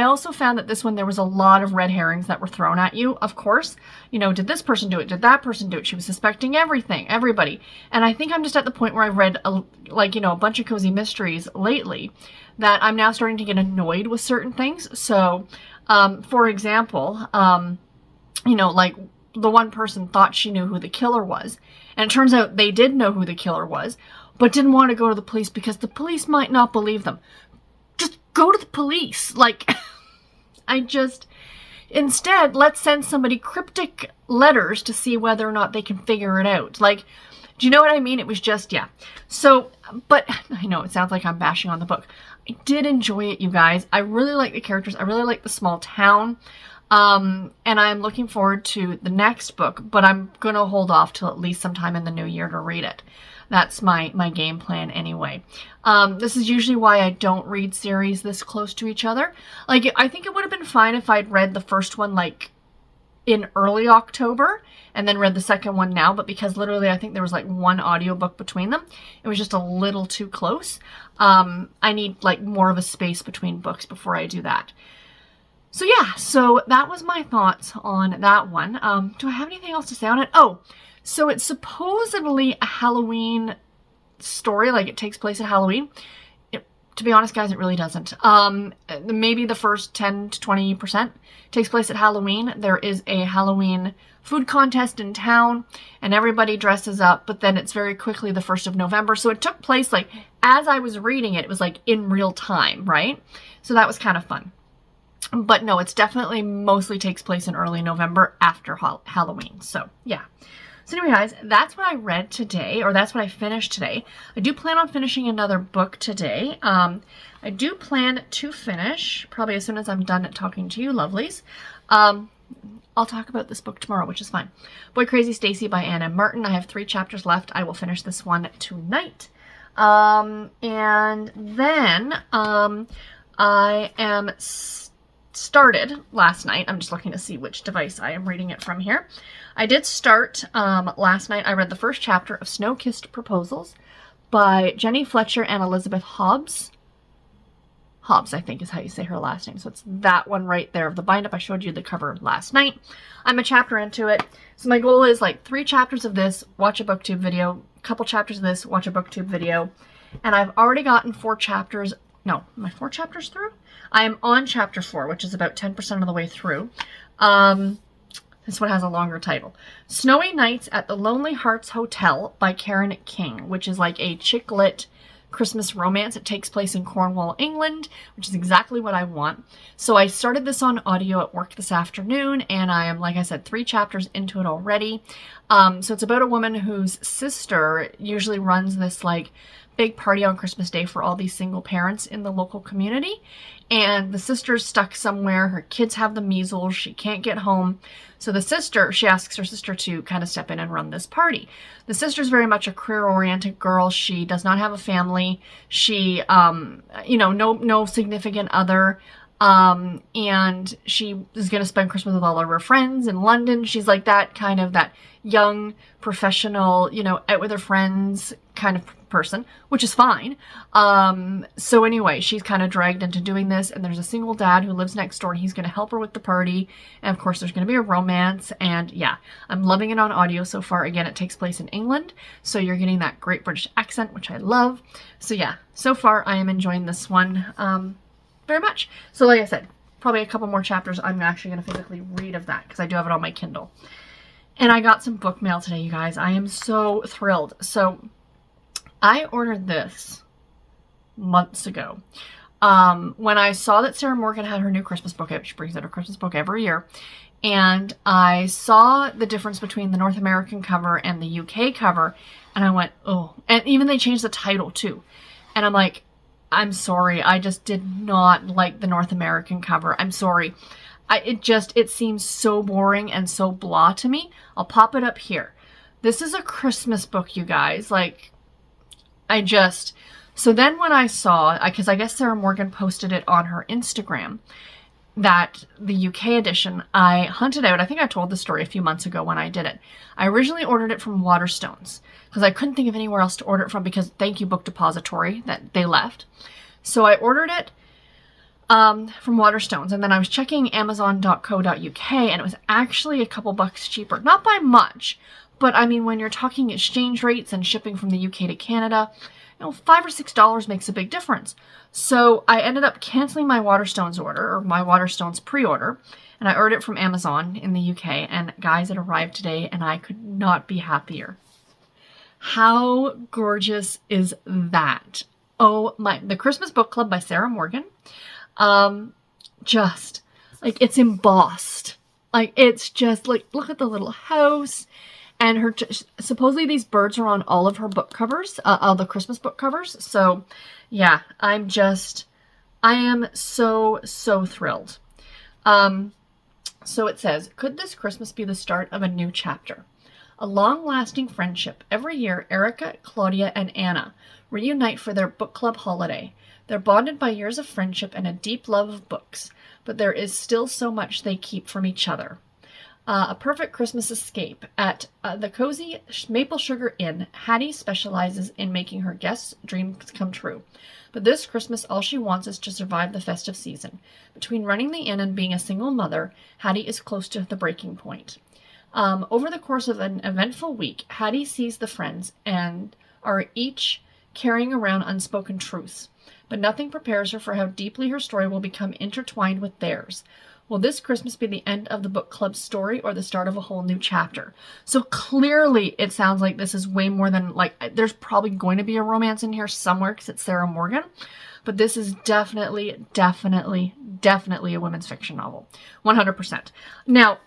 also found that this one, there was a lot of red herrings that were thrown at you, of course. You know, did this person do it? Did that person do it? She was suspecting everybody. And I think I'm just at the point where I've read, a bunch of cozy mysteries lately that I'm now starting to get annoyed with certain things. So, for example, like the one person thought she knew who the killer was. And it turns out they did know who the killer was, but didn't want to go to the police because the police might not believe them. Go to the police. Like, instead, let's send somebody cryptic letters to see whether or not they can figure it out. Like, do you know what I mean? It was just, yeah. So, but I know it sounds like I'm bashing on the book. I did enjoy it, you guys. I really like the characters. I really like the small town. And I'm looking forward to the next book, but I'm going to hold off till at least sometime in the new year to read it. That's my game plan anyway. This is usually why I don't read series this close to each other. Like, I think it would have been fine if I'd read the first one, like, in early October, and then read the second one now, but because literally I think there was, like, one audiobook between them, it was just a little too close. I need, like, more of a space between books before I do that. So, yeah, so that was my thoughts on that one. Do I have anything else to say on it? Oh, so it's supposedly a Halloween story, like it takes place at Halloween. To be honest, guys, it really doesn't. Maybe the first 10 to 20% takes place at Halloween. There is a Halloween food contest in town, and everybody dresses up, but then it's very quickly the 1st of November. So it took place, like, as I was reading it, it was, like, in real time, right? So that was kind of fun. But no, it's definitely mostly takes place in early November after Halloween. So, yeah. So anyway, guys, that's what I read today, or that's what I finished today. I do plan on finishing another book today. I do plan to finish, probably as soon as I'm done talking to you lovelies. I'll talk about this book tomorrow, which is fine. Boy Crazy Stacey by Anna Martin. I have 3 chapters left. I will finish this one tonight. And then I am started last night. I'm just looking to see which device I am reading it from here. I did start last night. I read the first chapter of Snow-Kissed Proposals by Jenny Fletcher and Elizabeth Hobbs. Hobbs, I think is how you say her last name. So it's that one right there of the bind-up. I showed you the cover last night. I'm a chapter into it. So my goal is like 3 chapters of this, watch a booktube video, a couple chapters of this, watch a booktube video. And I've already gotten 4 chapters. No, am I 4 chapters through? I am on chapter 4, which is about 10% of the way through. This one has a longer title. Snowy Nights at the Lonely Hearts Hotel by Karen King, which is like a chick lit Christmas romance. It takes place in Cornwall, England, which is exactly what I want. So I started this on audio at work this afternoon, and I am, like I said, 3 chapters into it already. So it's about a woman whose sister usually runs this like big party on Christmas Day for all these single parents in the local community. And the sister's stuck somewhere. Her kids have the measles. She can't get home. So she asks her sister to kind of step in and run this party. The sister's very much a career-oriented girl. She does not have a family. She, no significant other. And she is going to spend Christmas with all of her friends in London. She's like that kind of that young professional, out with her friends kind of person, which is fine. So anyway, she's kind of dragged into doing this, and there's a single dad who lives next door, and he's going to help her with the party. And of course, there's going to be a romance. And yeah, I'm loving it on audio so far. Again, it takes place in England, so you're getting that great British accent, which I love. So yeah, so far I am enjoying this one very much. So like I said, probably a couple more chapters I'm actually going to physically read of that because I do have it on my Kindle. And I got some book mail today, you guys. I am so thrilled. So I ordered this months ago. When I saw that Sarah Morgan had her new Christmas book out, she brings out her Christmas book every year, and I saw the difference between the North American cover and the UK cover, and I went, oh. And even they changed the title too. And I'm like, I'm sorry, I just did not like the North American cover. I'm sorry. It seems so boring and so blah to me. I'll pop it up here. This is a Christmas book, you guys. So then when I saw, because I guess Sarah Morgan posted it on her Instagram, that the UK edition, I hunted out, I think I told the story a few months ago when I did it. I originally ordered it from Waterstones, because I couldn't think of anywhere else to order it from, because thank you Book Depository, that they left. So I ordered it from Waterstones, and then I was checking amazon.co.uk, and it was actually a couple bucks cheaper. Not by much, but I mean, when you're talking exchange rates and shipping from the UK to Canada, $5 or $6 makes a big difference. So I ended up canceling my Waterstones order, or my Waterstones pre-order, and I ordered it from Amazon in the UK, and guys, it arrived today, and I could not be happier. How gorgeous is that? Oh my, the Christmas Book Club by Sarah Morgan. Just like, it's embossed. Like, it's just like, look at the little house, and her, supposedly these birds are on all of her book covers, all the Christmas book covers. So yeah, I am so thrilled. So it says, could this Christmas be the start of a new chapter? A long-lasting friendship. Every year, Erica, Claudia, and Anna reunite for their book club holiday. They're bonded by years of friendship and a deep love of books, but there is still so much they keep from each other. A perfect Christmas escape. At the cozy Maple Sugar Inn, Hattie specializes in making her guests' dreams come true. But this Christmas, all she wants is to survive the festive season. Between running the inn and being a single mother, Hattie is close to the breaking point. Over the course of an eventful week, Hattie sees the friends and are each carrying around unspoken truths. But nothing prepares her for how deeply her story will become intertwined with theirs. Will this Christmas be the end of the book club's story or the start of a whole new chapter? So clearly it sounds like this is way more than, there's probably going to be a romance in here somewhere because it's Sarah Morgan. But this is definitely a women's fiction novel. 100%. Now,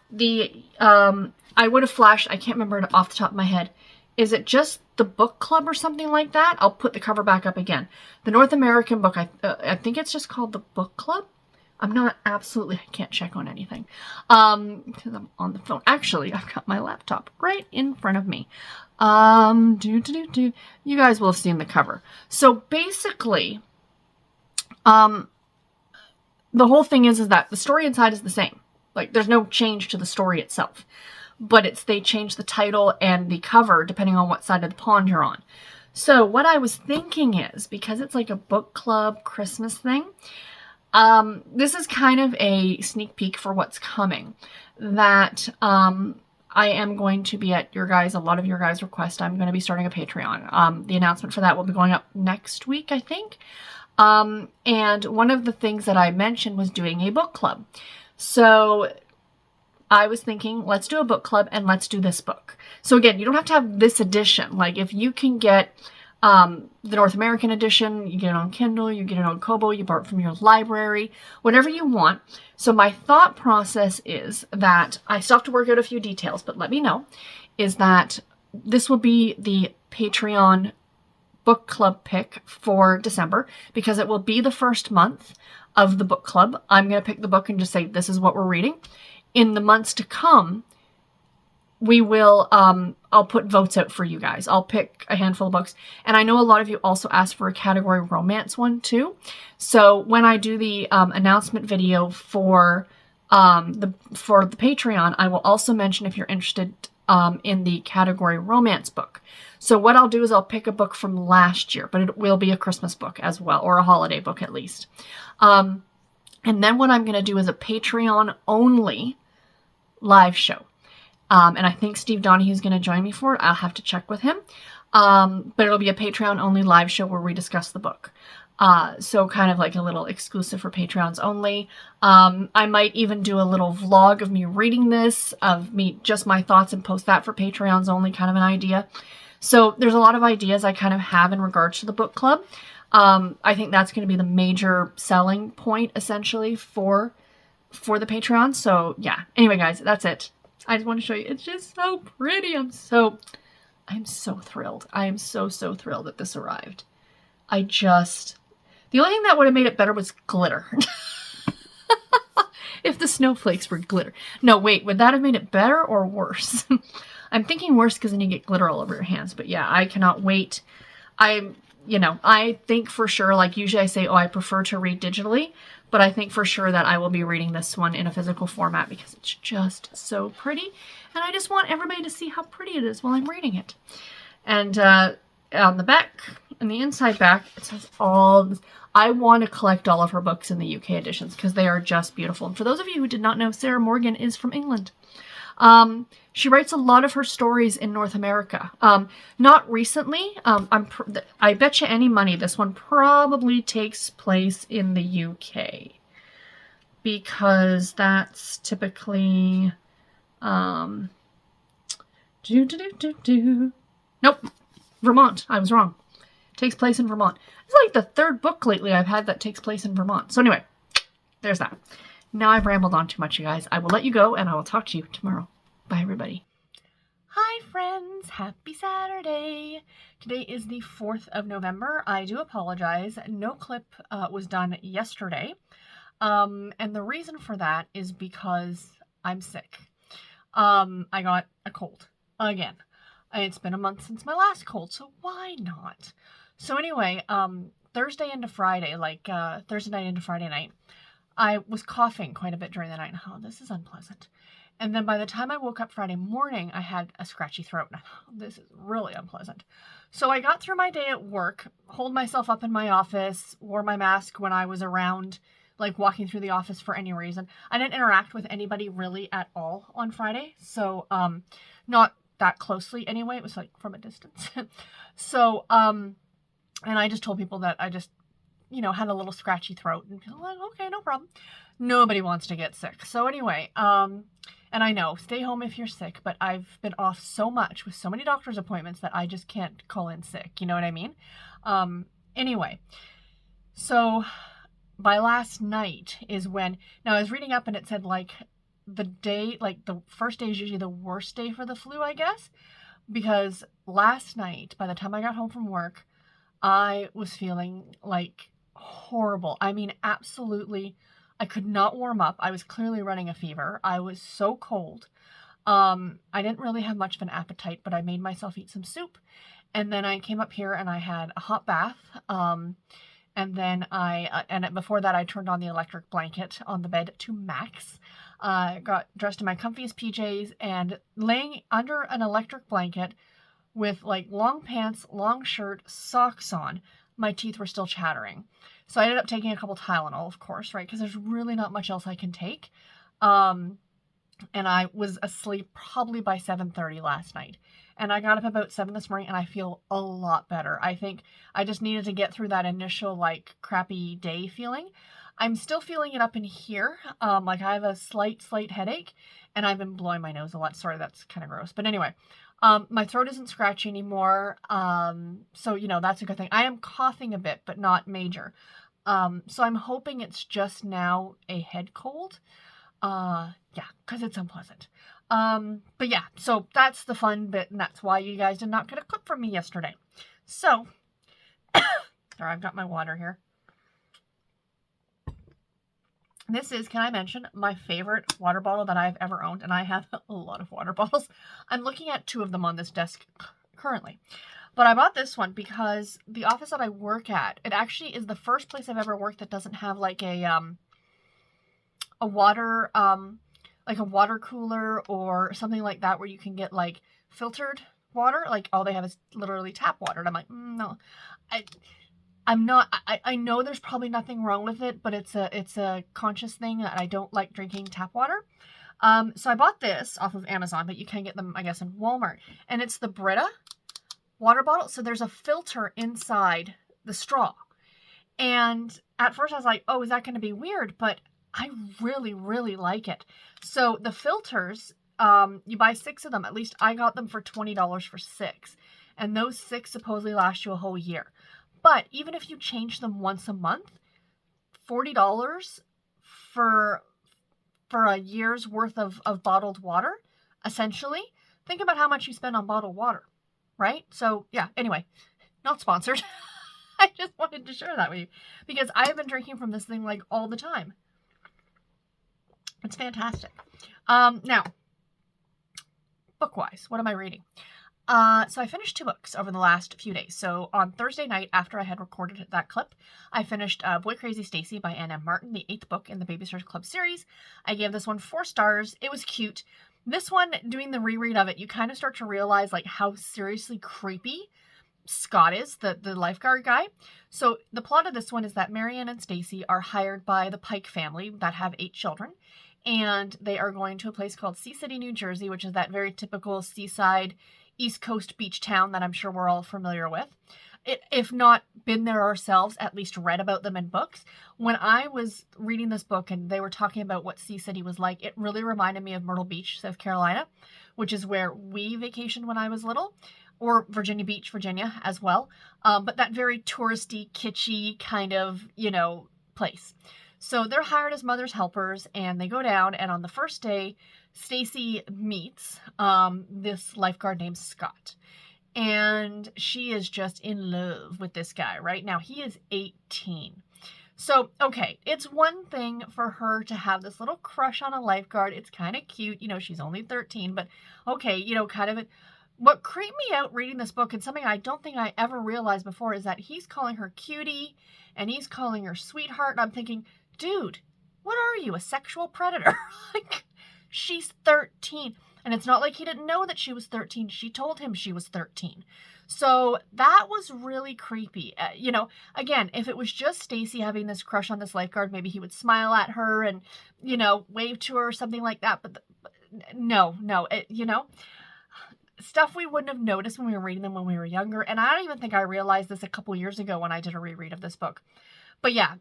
I would have flashed, I can't remember it off the top of my head. Is it just the book club or something like that? I'll put the cover back up again. The North American book, I think it's just called the book club. I can't check on anything. Because I'm on the phone. Actually, I've got my laptop right in front of me. You guys will have seen the cover. So basically, the whole thing is that the story inside is the same. There's no change to the story itself. But they change the title and the cover depending on what side of the pond you're on. So what I was thinking is, because it's like a book club Christmas thing, this is kind of a sneak peek for what's coming. That I am going to be at a lot of your guys' request. I'm going to be starting a Patreon. The announcement for that will be going up next week, I think. And one of the things that I mentioned was doing a book club. So I was thinking, let's do a book club and let's do this book. So again, you don't have to have this edition. Like if you can get the North American edition, you get it on Kindle, you get it on Kobo, you borrow it from your library, whatever you want. So my thought process is that I still have to work out a few details, but let me know, is that this will be the Patreon book club pick for December, because it will be the first month of the book club. I'm going to pick the book and just say, this is what we're reading. In the months to come, we will, I'll put votes out for you guys. I'll pick a handful of books. And I know a lot of you also asked for a category romance one too. So when I do the announcement video for the Patreon, I will also mention if you're interested in the category romance book. So what I'll do is I'll pick a book from last year, but it will be a Christmas book as well, or a holiday book at least. And then what I'm going to do is a Patreon only live show. And I think Steve Donahue is going to join me for it. I'll have to check with him. But it'll be a Patreon only live show where we discuss the book. So kind of like a little exclusive for Patreons only. I might even do a little vlog of me reading this, just my thoughts, and post that for Patreons only, kind of an idea. So there's a lot of ideas I kind of have in regards to the book club. I think that's going to be the major selling point essentially for the Patreon. So yeah. Anyway, guys, that's it. I just want to show you. It's just so pretty. I'm so thrilled. I am so thrilled that this arrived. The only thing that would have made it better was glitter. If the snowflakes were glitter. No, wait, would that have made it better or worse? I'm thinking worse because then you get glitter all over your hands. But yeah, I cannot wait. I think for sure, like usually I say, I prefer to read digitally. But I think for sure that I will be reading this one in a physical format because it's just so pretty. And I just want everybody to see how pretty it is while I'm reading it. And on the back, and the inside back, it says I want to collect all of her books in the UK editions because they are just beautiful. And for those of you who did not know, Sarah Morgan is from England. She writes a lot of her stories in North America. Not recently. I bet you any money this one probably takes place in the UK. Because that's typically... Nope. Vermont. I was wrong. Takes place in Vermont. It's like the third book lately I've had that takes place in Vermont. So anyway, there's that. Now I've rambled on too much, you guys. I will let you go, and I will talk to you tomorrow. Bye, everybody. Hi, friends. Happy Saturday. Today is the 4th of November. I do apologize. No clip was done yesterday. And the reason for that is because I'm sick. I got a cold again. It's been a month since my last cold, so why not? So anyway, Thursday into Friday, Thursday night into Friday night, I was coughing quite a bit during the night. Oh, this is unpleasant. And then by the time I woke up Friday morning, I had a scratchy throat. This is really unpleasant. So I got through my day at work, holed myself up in my office, wore my mask when I was around, walking through the office for any reason. I didn't interact with anybody really at all on Friday. So, not that closely anyway. It was from a distance. So, and I just told people that I just, had a little scratchy throat, and people were like, okay, no problem. Nobody wants to get sick. So anyway, and I know, stay home if you're sick, but I've been off so much with so many doctor's appointments that I just can't call in sick. You know what I mean? Anyway, so by last night is when, now I was reading up and it said the day, the first day is usually the worst day for the flu, I guess, because last night, by the time I got home from work, I was feeling horrible. I mean, absolutely, I could not warm up. I was clearly running a fever. I was so cold. I didn't really have much of an appetite, but I made myself eat some soup. And then I came up here and I had a hot bath. And then before that, I turned on the electric blanket on the bed to max. Got dressed in my comfiest PJs and laying under an electric blanket with like long pants, long shirt, socks on. My teeth were still chattering. So I ended up taking a couple Tylenol, of course, right? Because there's really not much else I can take. And I was asleep probably by 7:30 last night. And I got up about 7 this morning and I feel a lot better. I think I just needed to get through that initial like crappy day feeling. I'm still feeling it up in here. Like I have a slight headache and I've been blowing my nose a lot. Sorry, that's kind of gross. But anyway, my throat isn't scratchy anymore. So, you know, that's a good thing. I am coughing a bit, but not major. So I'm hoping it's just now a head cold. Yeah, because it's unpleasant. But yeah, so that's the fun bit, and that's why you guys did not get a clip from me yesterday. So, sorry, I've got my water here. This is, can I mention, my favorite water bottle that I've ever owned, and I have a lot of water bottles. I'm looking at 2 of them on this desk currently. But I bought this one because the office that I work at, it actually is the first place I've ever worked that doesn't have like a water, like a water cooler or something like that where you can get like filtered water. Like all they have is literally tap water. And I'm like, no, I know there's probably nothing wrong with it, but it's a conscious thing that I don't like drinking tap water. So I bought this off of Amazon, but you can get them, I guess, in Walmart. And it's the Brita water bottle. So there's a filter inside the straw. And at first I was like, oh, is that going to be weird? But I really, really like it. So the filters, you buy 6 of them. At least I got them for $20 for 6. And those 6 supposedly last you a whole year. But even if you change them once a month, $40 for a year's worth of bottled water, essentially. Think about how much you spend on bottled water, right? So yeah, anyway, not sponsored. I just wanted to share that with you because I have been drinking from this thing like all the time. It's fantastic. Now, book-wise, what am I reading? So I finished 2 books over the last few days. So on Thursday night, after I had recorded that clip, I finished Boy Crazy Stacey by Ann M. Martin, the 8th book in the Babysitters Club series. I gave this one 4 stars. It was cute. This one, doing the reread of it, you kind of start to realize like how seriously creepy Scott is, the lifeguard guy. So the plot of this one is that Marianne and Stacey are hired by the Pike family that have 8 children. And they are going to a place called Sea City, New Jersey, which is that very typical seaside East Coast beach town that I'm sure we're all familiar with. If not been there ourselves, at least read about them in books. When I was reading this book and they were talking about what Sea City was like, it really reminded me of Myrtle Beach, South Carolina, which is where we vacationed when I was little, or Virginia Beach, Virginia as well. But that very touristy, kitschy kind of, you know, place. So they're hired as mother's helpers and they go down, and on the first day, Stacey meets this lifeguard named Scott. And she is just in love with this guy, right? Now, he is 18. So, okay, it's one thing for her to have this little crush on a lifeguard. It's kind of cute. You know, she's only 13, but okay, you know, kind of what creeped me out reading this book, and something I don't think I ever realized before, is that he's calling her cutie and he's calling her sweetheart. And I'm thinking, dude, what are you, a sexual predator? Like, she's 13. And it's not like he didn't know that she was 13. She told him she was 13. So that was really creepy. You know, again, if it was just Stacey having this crush on this lifeguard, maybe he would smile at her and, you know, wave to her or something like that. But no, you know, stuff we wouldn't have noticed when we were reading them when we were younger. And I don't even think I realized this a couple years ago when I did a reread of this book. But yeah,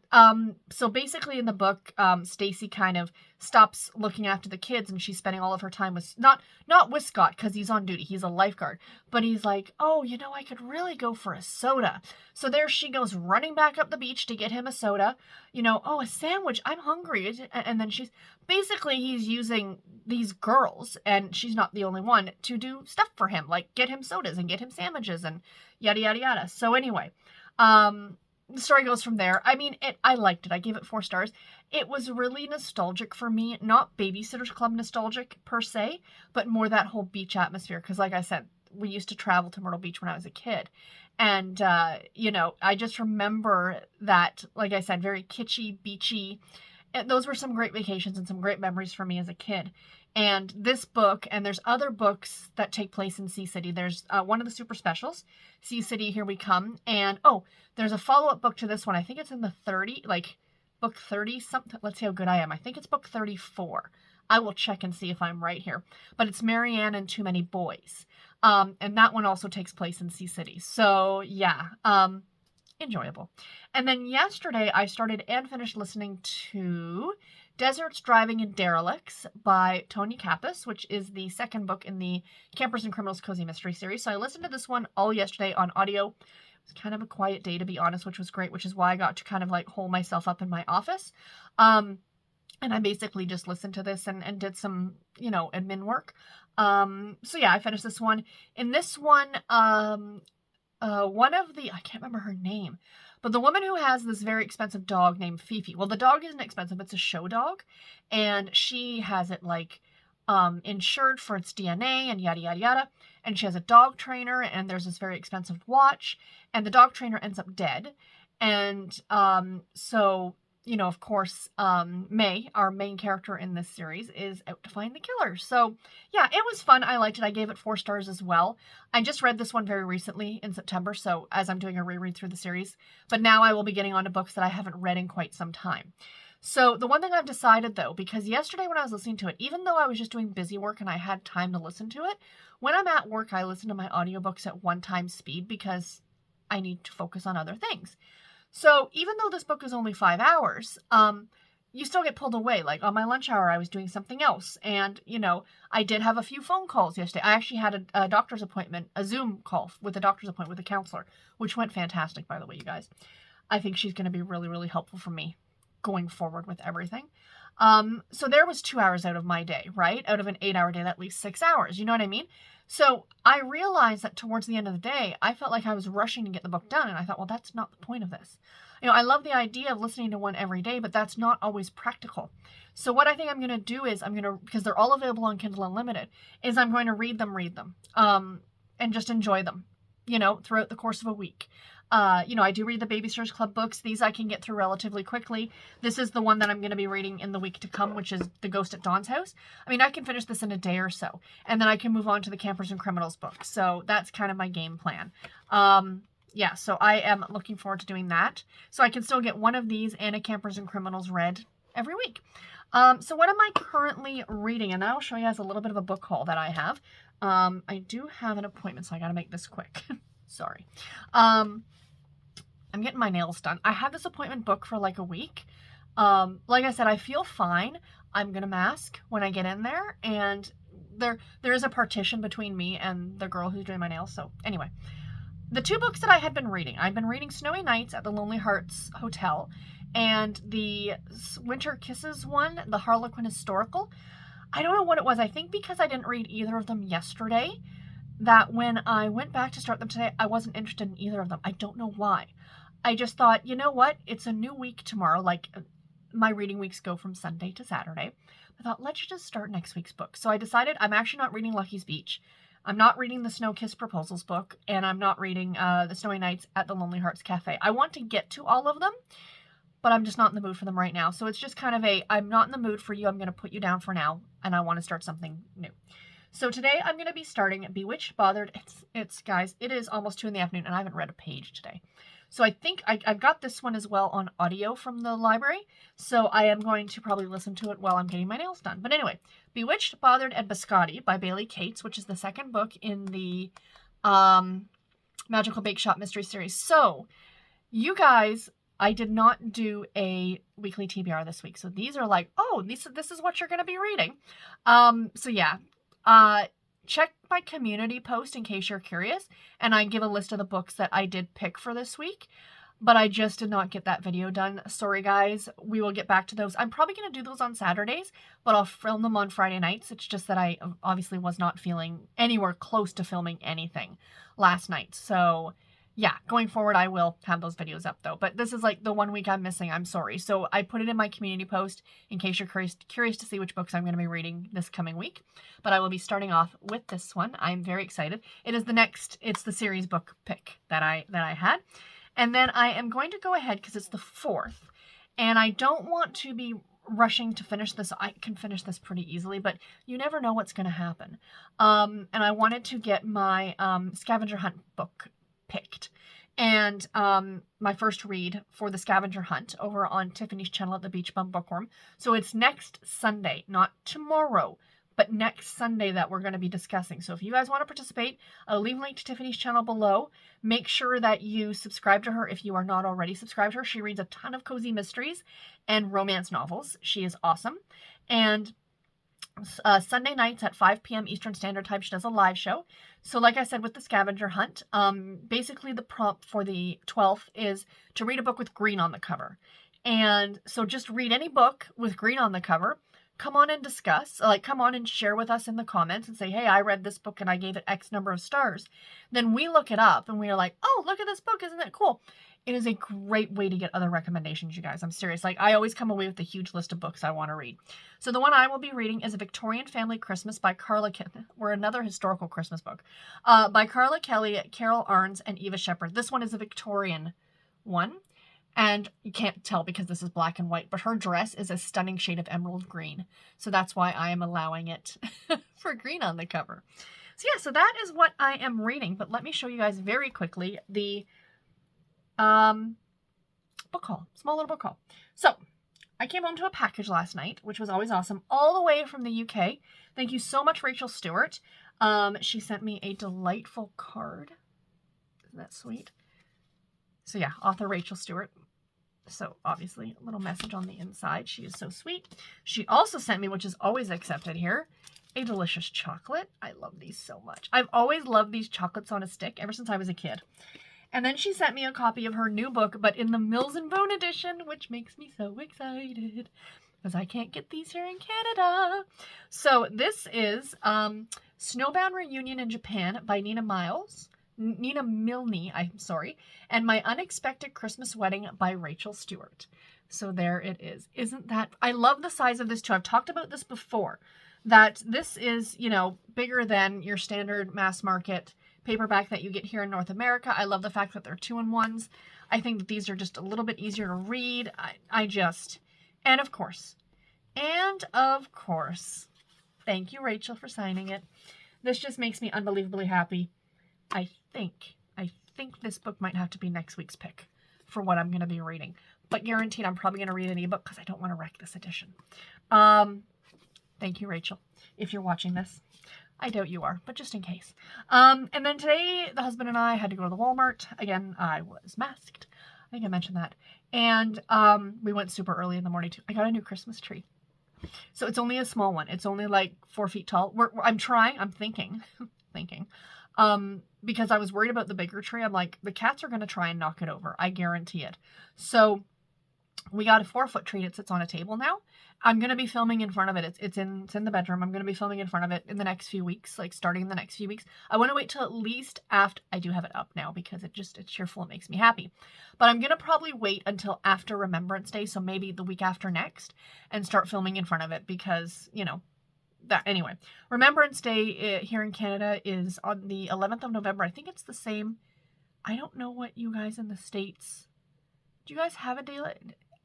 so basically in the book, Stacey kind of stops looking after the kids and she's spending all of her time with, not with Scott because he's on duty, he's a lifeguard, but he's like, oh, you know, I could really go for a soda. So there she goes running back up the beach to get him a soda, you know, oh, a sandwich, I'm hungry. And then he's using these girls, and she's not the only one, to do stuff for him, like get him sodas and get him sandwiches and yada, yada, yada. So anyway, the story goes from there. I mean, I liked it. I gave it 4 stars. It was really nostalgic for me. Not Babysitter's Club nostalgic per se, but more that whole beach atmosphere. Because like I said, we used to travel to Myrtle Beach when I was a kid. And, you know, I just remember that, like I said, very kitschy, beachy those were some great vacations and some great memories for me as a kid. And this book, and there's other books that take place in Sea City. There's one of the super specials, Sea City, Here We Come. And, there's a follow-up book to this one. I think it's in the book 30 something. Let's see how good I am. I think it's book 34. I will check and see if I'm right here. But it's Marianne and Too Many Boys. And that one also takes place in Sea City. So, yeah, enjoyable. And then yesterday, I started and finished listening to Deserts, Driving, and Derelicts by Tonya Kappes, which is the second book in the Campers and Criminals Cozy Mystery series. So I listened to this one all yesterday on audio. It was kind of a quiet day, to be honest, which was great, which is why I got to kind of like hole myself up in my office. And I basically just listened to this and did some, admin work. So yeah, I finished this one. In this one, one of the, I can't remember her name, but the woman who has this very expensive dog named Fifi. Well, the dog isn't expensive. It's a show dog. And she has it insured for its DNA and yada, yada, yada. And she has a dog trainer and there's this very expensive watch and the dog trainer ends up dead. And, so, of course, May, our main character in this series, is out to find the killer. So, yeah, it was fun. I liked it. I gave it 4 stars as well. I just read this one very recently in September, so as I'm doing a reread through the series. But now I will be getting on to books that I haven't read in quite some time. So, the one thing I've decided, though, because yesterday when I was listening to it, even though I was just doing busy work and I had time to listen to it, when I'm at work, I listen to my audiobooks at 1x speed because I need to focus on other things. So even though this book is only 5 hours, you still get pulled away. Like on my lunch hour, I was doing something else. And, I did have a few phone calls yesterday. I actually had a doctor's appointment, a Zoom call with a doctor's appointment with a counselor, which went fantastic, by the way, you guys. I think she's going to be really, really helpful for me going forward with everything. So there was 2 hours out of my day, right? Out of an 8-hour day, at least 6 hours. You know what I mean? So I realized that towards the end of the day, I felt like I was rushing to get the book done. And I thought, well, that's not the point of this. I love the idea of listening to one every day, but that's not always practical. So what I think I'm going to do is because they're all available on Kindle Unlimited, is I'm going to read them, and just enjoy them, throughout the course of a week. I do read the Babysitters Club books. These I can get through relatively quickly. This is the one that I'm going to be reading in the week to come, which is The Ghost at Dawn's House. I can finish this in a day or so, and then I can move on to the Campers and Criminals book. So that's kind of my game plan. Yeah, so I am looking forward to doing that. So I can still get one of these and a Campers and Criminals read every week. So what am I currently reading? And I'll show you guys a little bit of a book haul that I have. I do have an appointment, so I got to make this quick. Sorry. I'm getting my nails done. I have this appointment booked for like a week. Like I said, I feel fine. I'm going to mask when I get in there. And there is a partition between me and the girl who's doing my nails. So anyway, the 2 books that I had been reading. I've been reading Snowy Nights at the Lonely Hearts Hotel and the Winter Kisses one, the Harlequin Historical. I don't know what it was. I think because I didn't read either of them yesterday, that when I went back to start them today, I wasn't interested in either of them. I don't know why. I just thought, you know what? It's a new week tomorrow. Like, my reading weeks go from Sunday to Saturday. I thought, let's just start next week's book. So I decided I'm actually not reading Lucky's Beach. I'm not reading the Snow Kiss Proposals book. And I'm not reading the Snowy Nights at the Lonely Hearts Cafe. I want to get to all of them, but I'm just not in the mood for them right now. So it's just kind of I'm not in the mood for you. I'm going to put you down for now. And I want to start something new. So today I'm going to be starting Bewitched, Bothered. It's guys, it is almost 2 PM and I haven't read a page today. So I think I've got this one as well on audio from the library. So I am going to probably listen to it while I'm getting my nails done. But anyway, Bewitched, Bothered, and Biscotti by Bailey Cates, which is the second book in the Magical Bake Shop Mystery Series. So you guys, I did not do a weekly TBR this week. So these are like, oh, this is what you're going to be reading. So yeah. Check my community post in case you're curious, and I give a list of the books that I did pick for this week, but I just did not get that video done. Sorry guys, we will get back to those. I'm probably going to do those on Saturdays, but I'll film them on Friday nights. It's just that I obviously was not feeling anywhere close to filming anything last night. So yeah, going forward, I will have those videos up though. But this is like the 1 week I'm missing. I'm sorry. So I put it in my community post in case you're curious to see which books I'm going to be reading this coming week. But I will be starting off with this one. I'm very excited. It's the series book pick that I had. And then I am going to go ahead because it's the 4th. And I don't want to be rushing to finish this. I can finish this pretty easily, but you never know what's going to happen. And I wanted to get my scavenger hunt book picked. And my first read for the scavenger hunt over on Tiffany's channel at the Beach Bum Bookworm. So it's next Sunday, not tomorrow, but next Sunday that we're going to be discussing. So if you guys want to participate, I'll leave a link to Tiffany's channel below. Make sure that you subscribe to her if you are not already subscribed to her. She reads a ton of cozy mysteries and romance novels. She is awesome. And Sunday nights at 5 p.m. Eastern Standard Time, she does a live show. So like I said with the scavenger hunt, basically the prompt for the 12th is to read a book with green on the cover. And so just read any book with green on the cover. Come on and discuss, come on and share with us in the comments and say, hey, I read this book and I gave it X number of stars. Then we look it up and we are like, oh, look at this book. Isn't that cool? It is a great way to get other recommendations, you guys. I'm serious. I always come away with a huge list of books I want to read. So the one I will be reading is A Victorian Family Christmas by Carla Kelly. We're another historical Christmas book. By Carla Kelly, Carol Arns, and Eva Shepherd. This one is a Victorian one. And you can't tell because this is black and white, but her dress is a stunning shade of emerald green. So that's why I am allowing it for green on the cover. So yeah, so that is what I am reading. But let me show you guys very quickly the book haul, small little book haul. So I came home to a package last night, which was always awesome, all the way from the UK. Thank you so much, Rachel Stewart. She sent me a delightful card. Isn't that sweet? So yeah, author Rachel Stewart. So obviously a little message on the inside. She is so sweet. She also sent me, which is always accepted here, a delicious chocolate. I love these so much. I've always loved these chocolates on a stick ever since I was a kid. And then she sent me a copy of her new book, but in the Mills and Bone edition, which makes me so excited because I can't get these here in Canada. So this is Snowbound Reunion in Japan by Nina Milne, I'm sorry, and My Unexpected Christmas Wedding by Rachel Stewart. So there it is. Isn't that, I love the size of this too. I've talked about this before, that this is, you know, bigger than your standard mass market paperback that you get here in North America. I love the fact that they're 2-in-1s. I think that these are just a little bit easier to read. And of course, thank you, Rachel, for signing it. This just makes me unbelievably happy. I think this book might have to be next week's pick for what I'm going to be reading. But guaranteed, I'm probably going to read an ebook because I don't want to wreck this edition. Thank you, Rachel, if you're watching this. I doubt you are, but just in case. And then today, the husband and I had to go to the Walmart. Again, I was masked. I think I mentioned that. And we went super early in the morning, too. I got a new Christmas tree. So it's only a small one. It's only like 4 feet tall. I'm thinking, because I was worried about the bigger tree. I'm like, the cats are going to try and knock it over. I guarantee it. So we got a 4-foot tree that sits on a table now. I'm going to be filming in front of it. It's in the bedroom. I'm going to be filming in front of it in the next few weeks, starting in the next few weeks. I want to wait till at least after, I do have it up now because it's cheerful. It makes me happy. But I'm going to probably wait until after Remembrance Day. So maybe the week after next and start filming in front of it because, you know, anyway, Remembrance Day here in Canada is on the 11th of November. I think it's the same. I don't know what you guys in the States, do you guys have a day?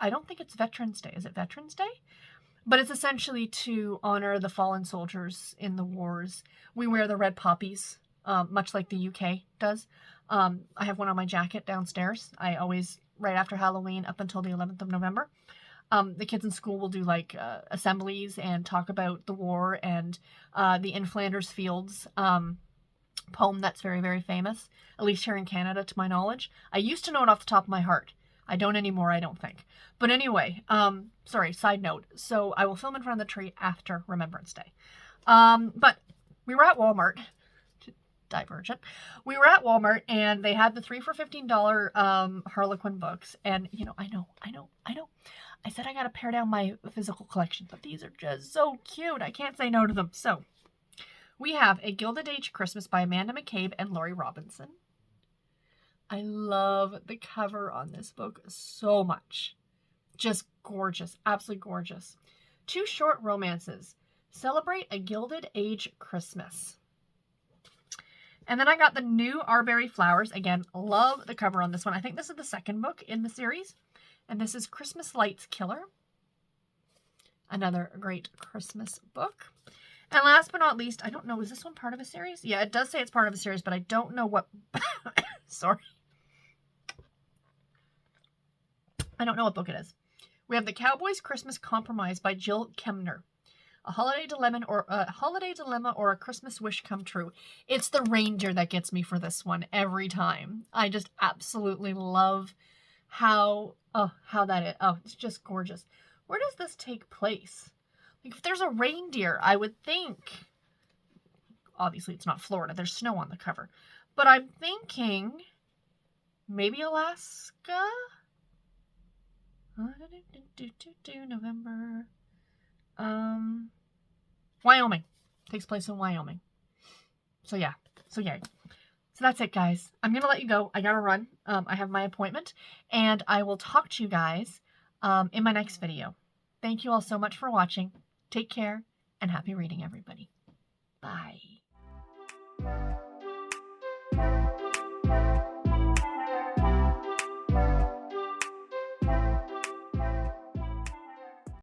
I don't think it's Veterans Day. Is it Veterans Day? But it's essentially to honor the fallen soldiers in the wars. We wear the red poppies, much like the UK does. I have one on my jacket downstairs. I always, right after Halloween up until the 11th of November, the kids in school will do assemblies and talk about the war and the In Flanders Fields poem that's very, very famous, at least here in Canada to my knowledge. I used to know it off the top of my heart. I don't anymore, I don't think. But anyway, sorry, side note. So I will film in front of the tree after Remembrance Day. But we were at Walmart. Divergent. We were at Walmart and they had the 3 for $15 Harlequin books. And, you know, I know. I said I got to pare down my physical collection, but these are just so cute. I can't say no to them. So we have A Gilded Age Christmas by Amanda McCabe and Laurie Robinson. I love the cover on this book so much. Just gorgeous. Absolutely gorgeous. 2 short romances. Celebrate a Gilded Age Christmas. And then I got the new Arbery Flowers. Again, love the cover on this one. I think this is the second book in the series. And this is Christmas Lights Killer. another great Christmas book. And last but not least, I don't know, is this one part of a series? Yeah, it does say it's part of a series, but I don't know what... Sorry. I don't know what book it is. We have The Cowboy's Christmas Compromise by Jill Kemner. A holiday dilemma or a Christmas wish come true. It's the reindeer that gets me for this one every time. I just absolutely love how that is. Oh, it's just gorgeous. Where does this take place? Like, if there's a reindeer, I would think, obviously it's not Florida, there's snow on the cover, but I'm thinking maybe Alaska? November. Wyoming. Takes place in Wyoming. So yeah. So that's it, guys. I'm going to let you go. I got to run. I have my appointment, and I will talk to you guys in my next video. Thank you all so much for watching. Take care, and happy reading, everybody. Bye.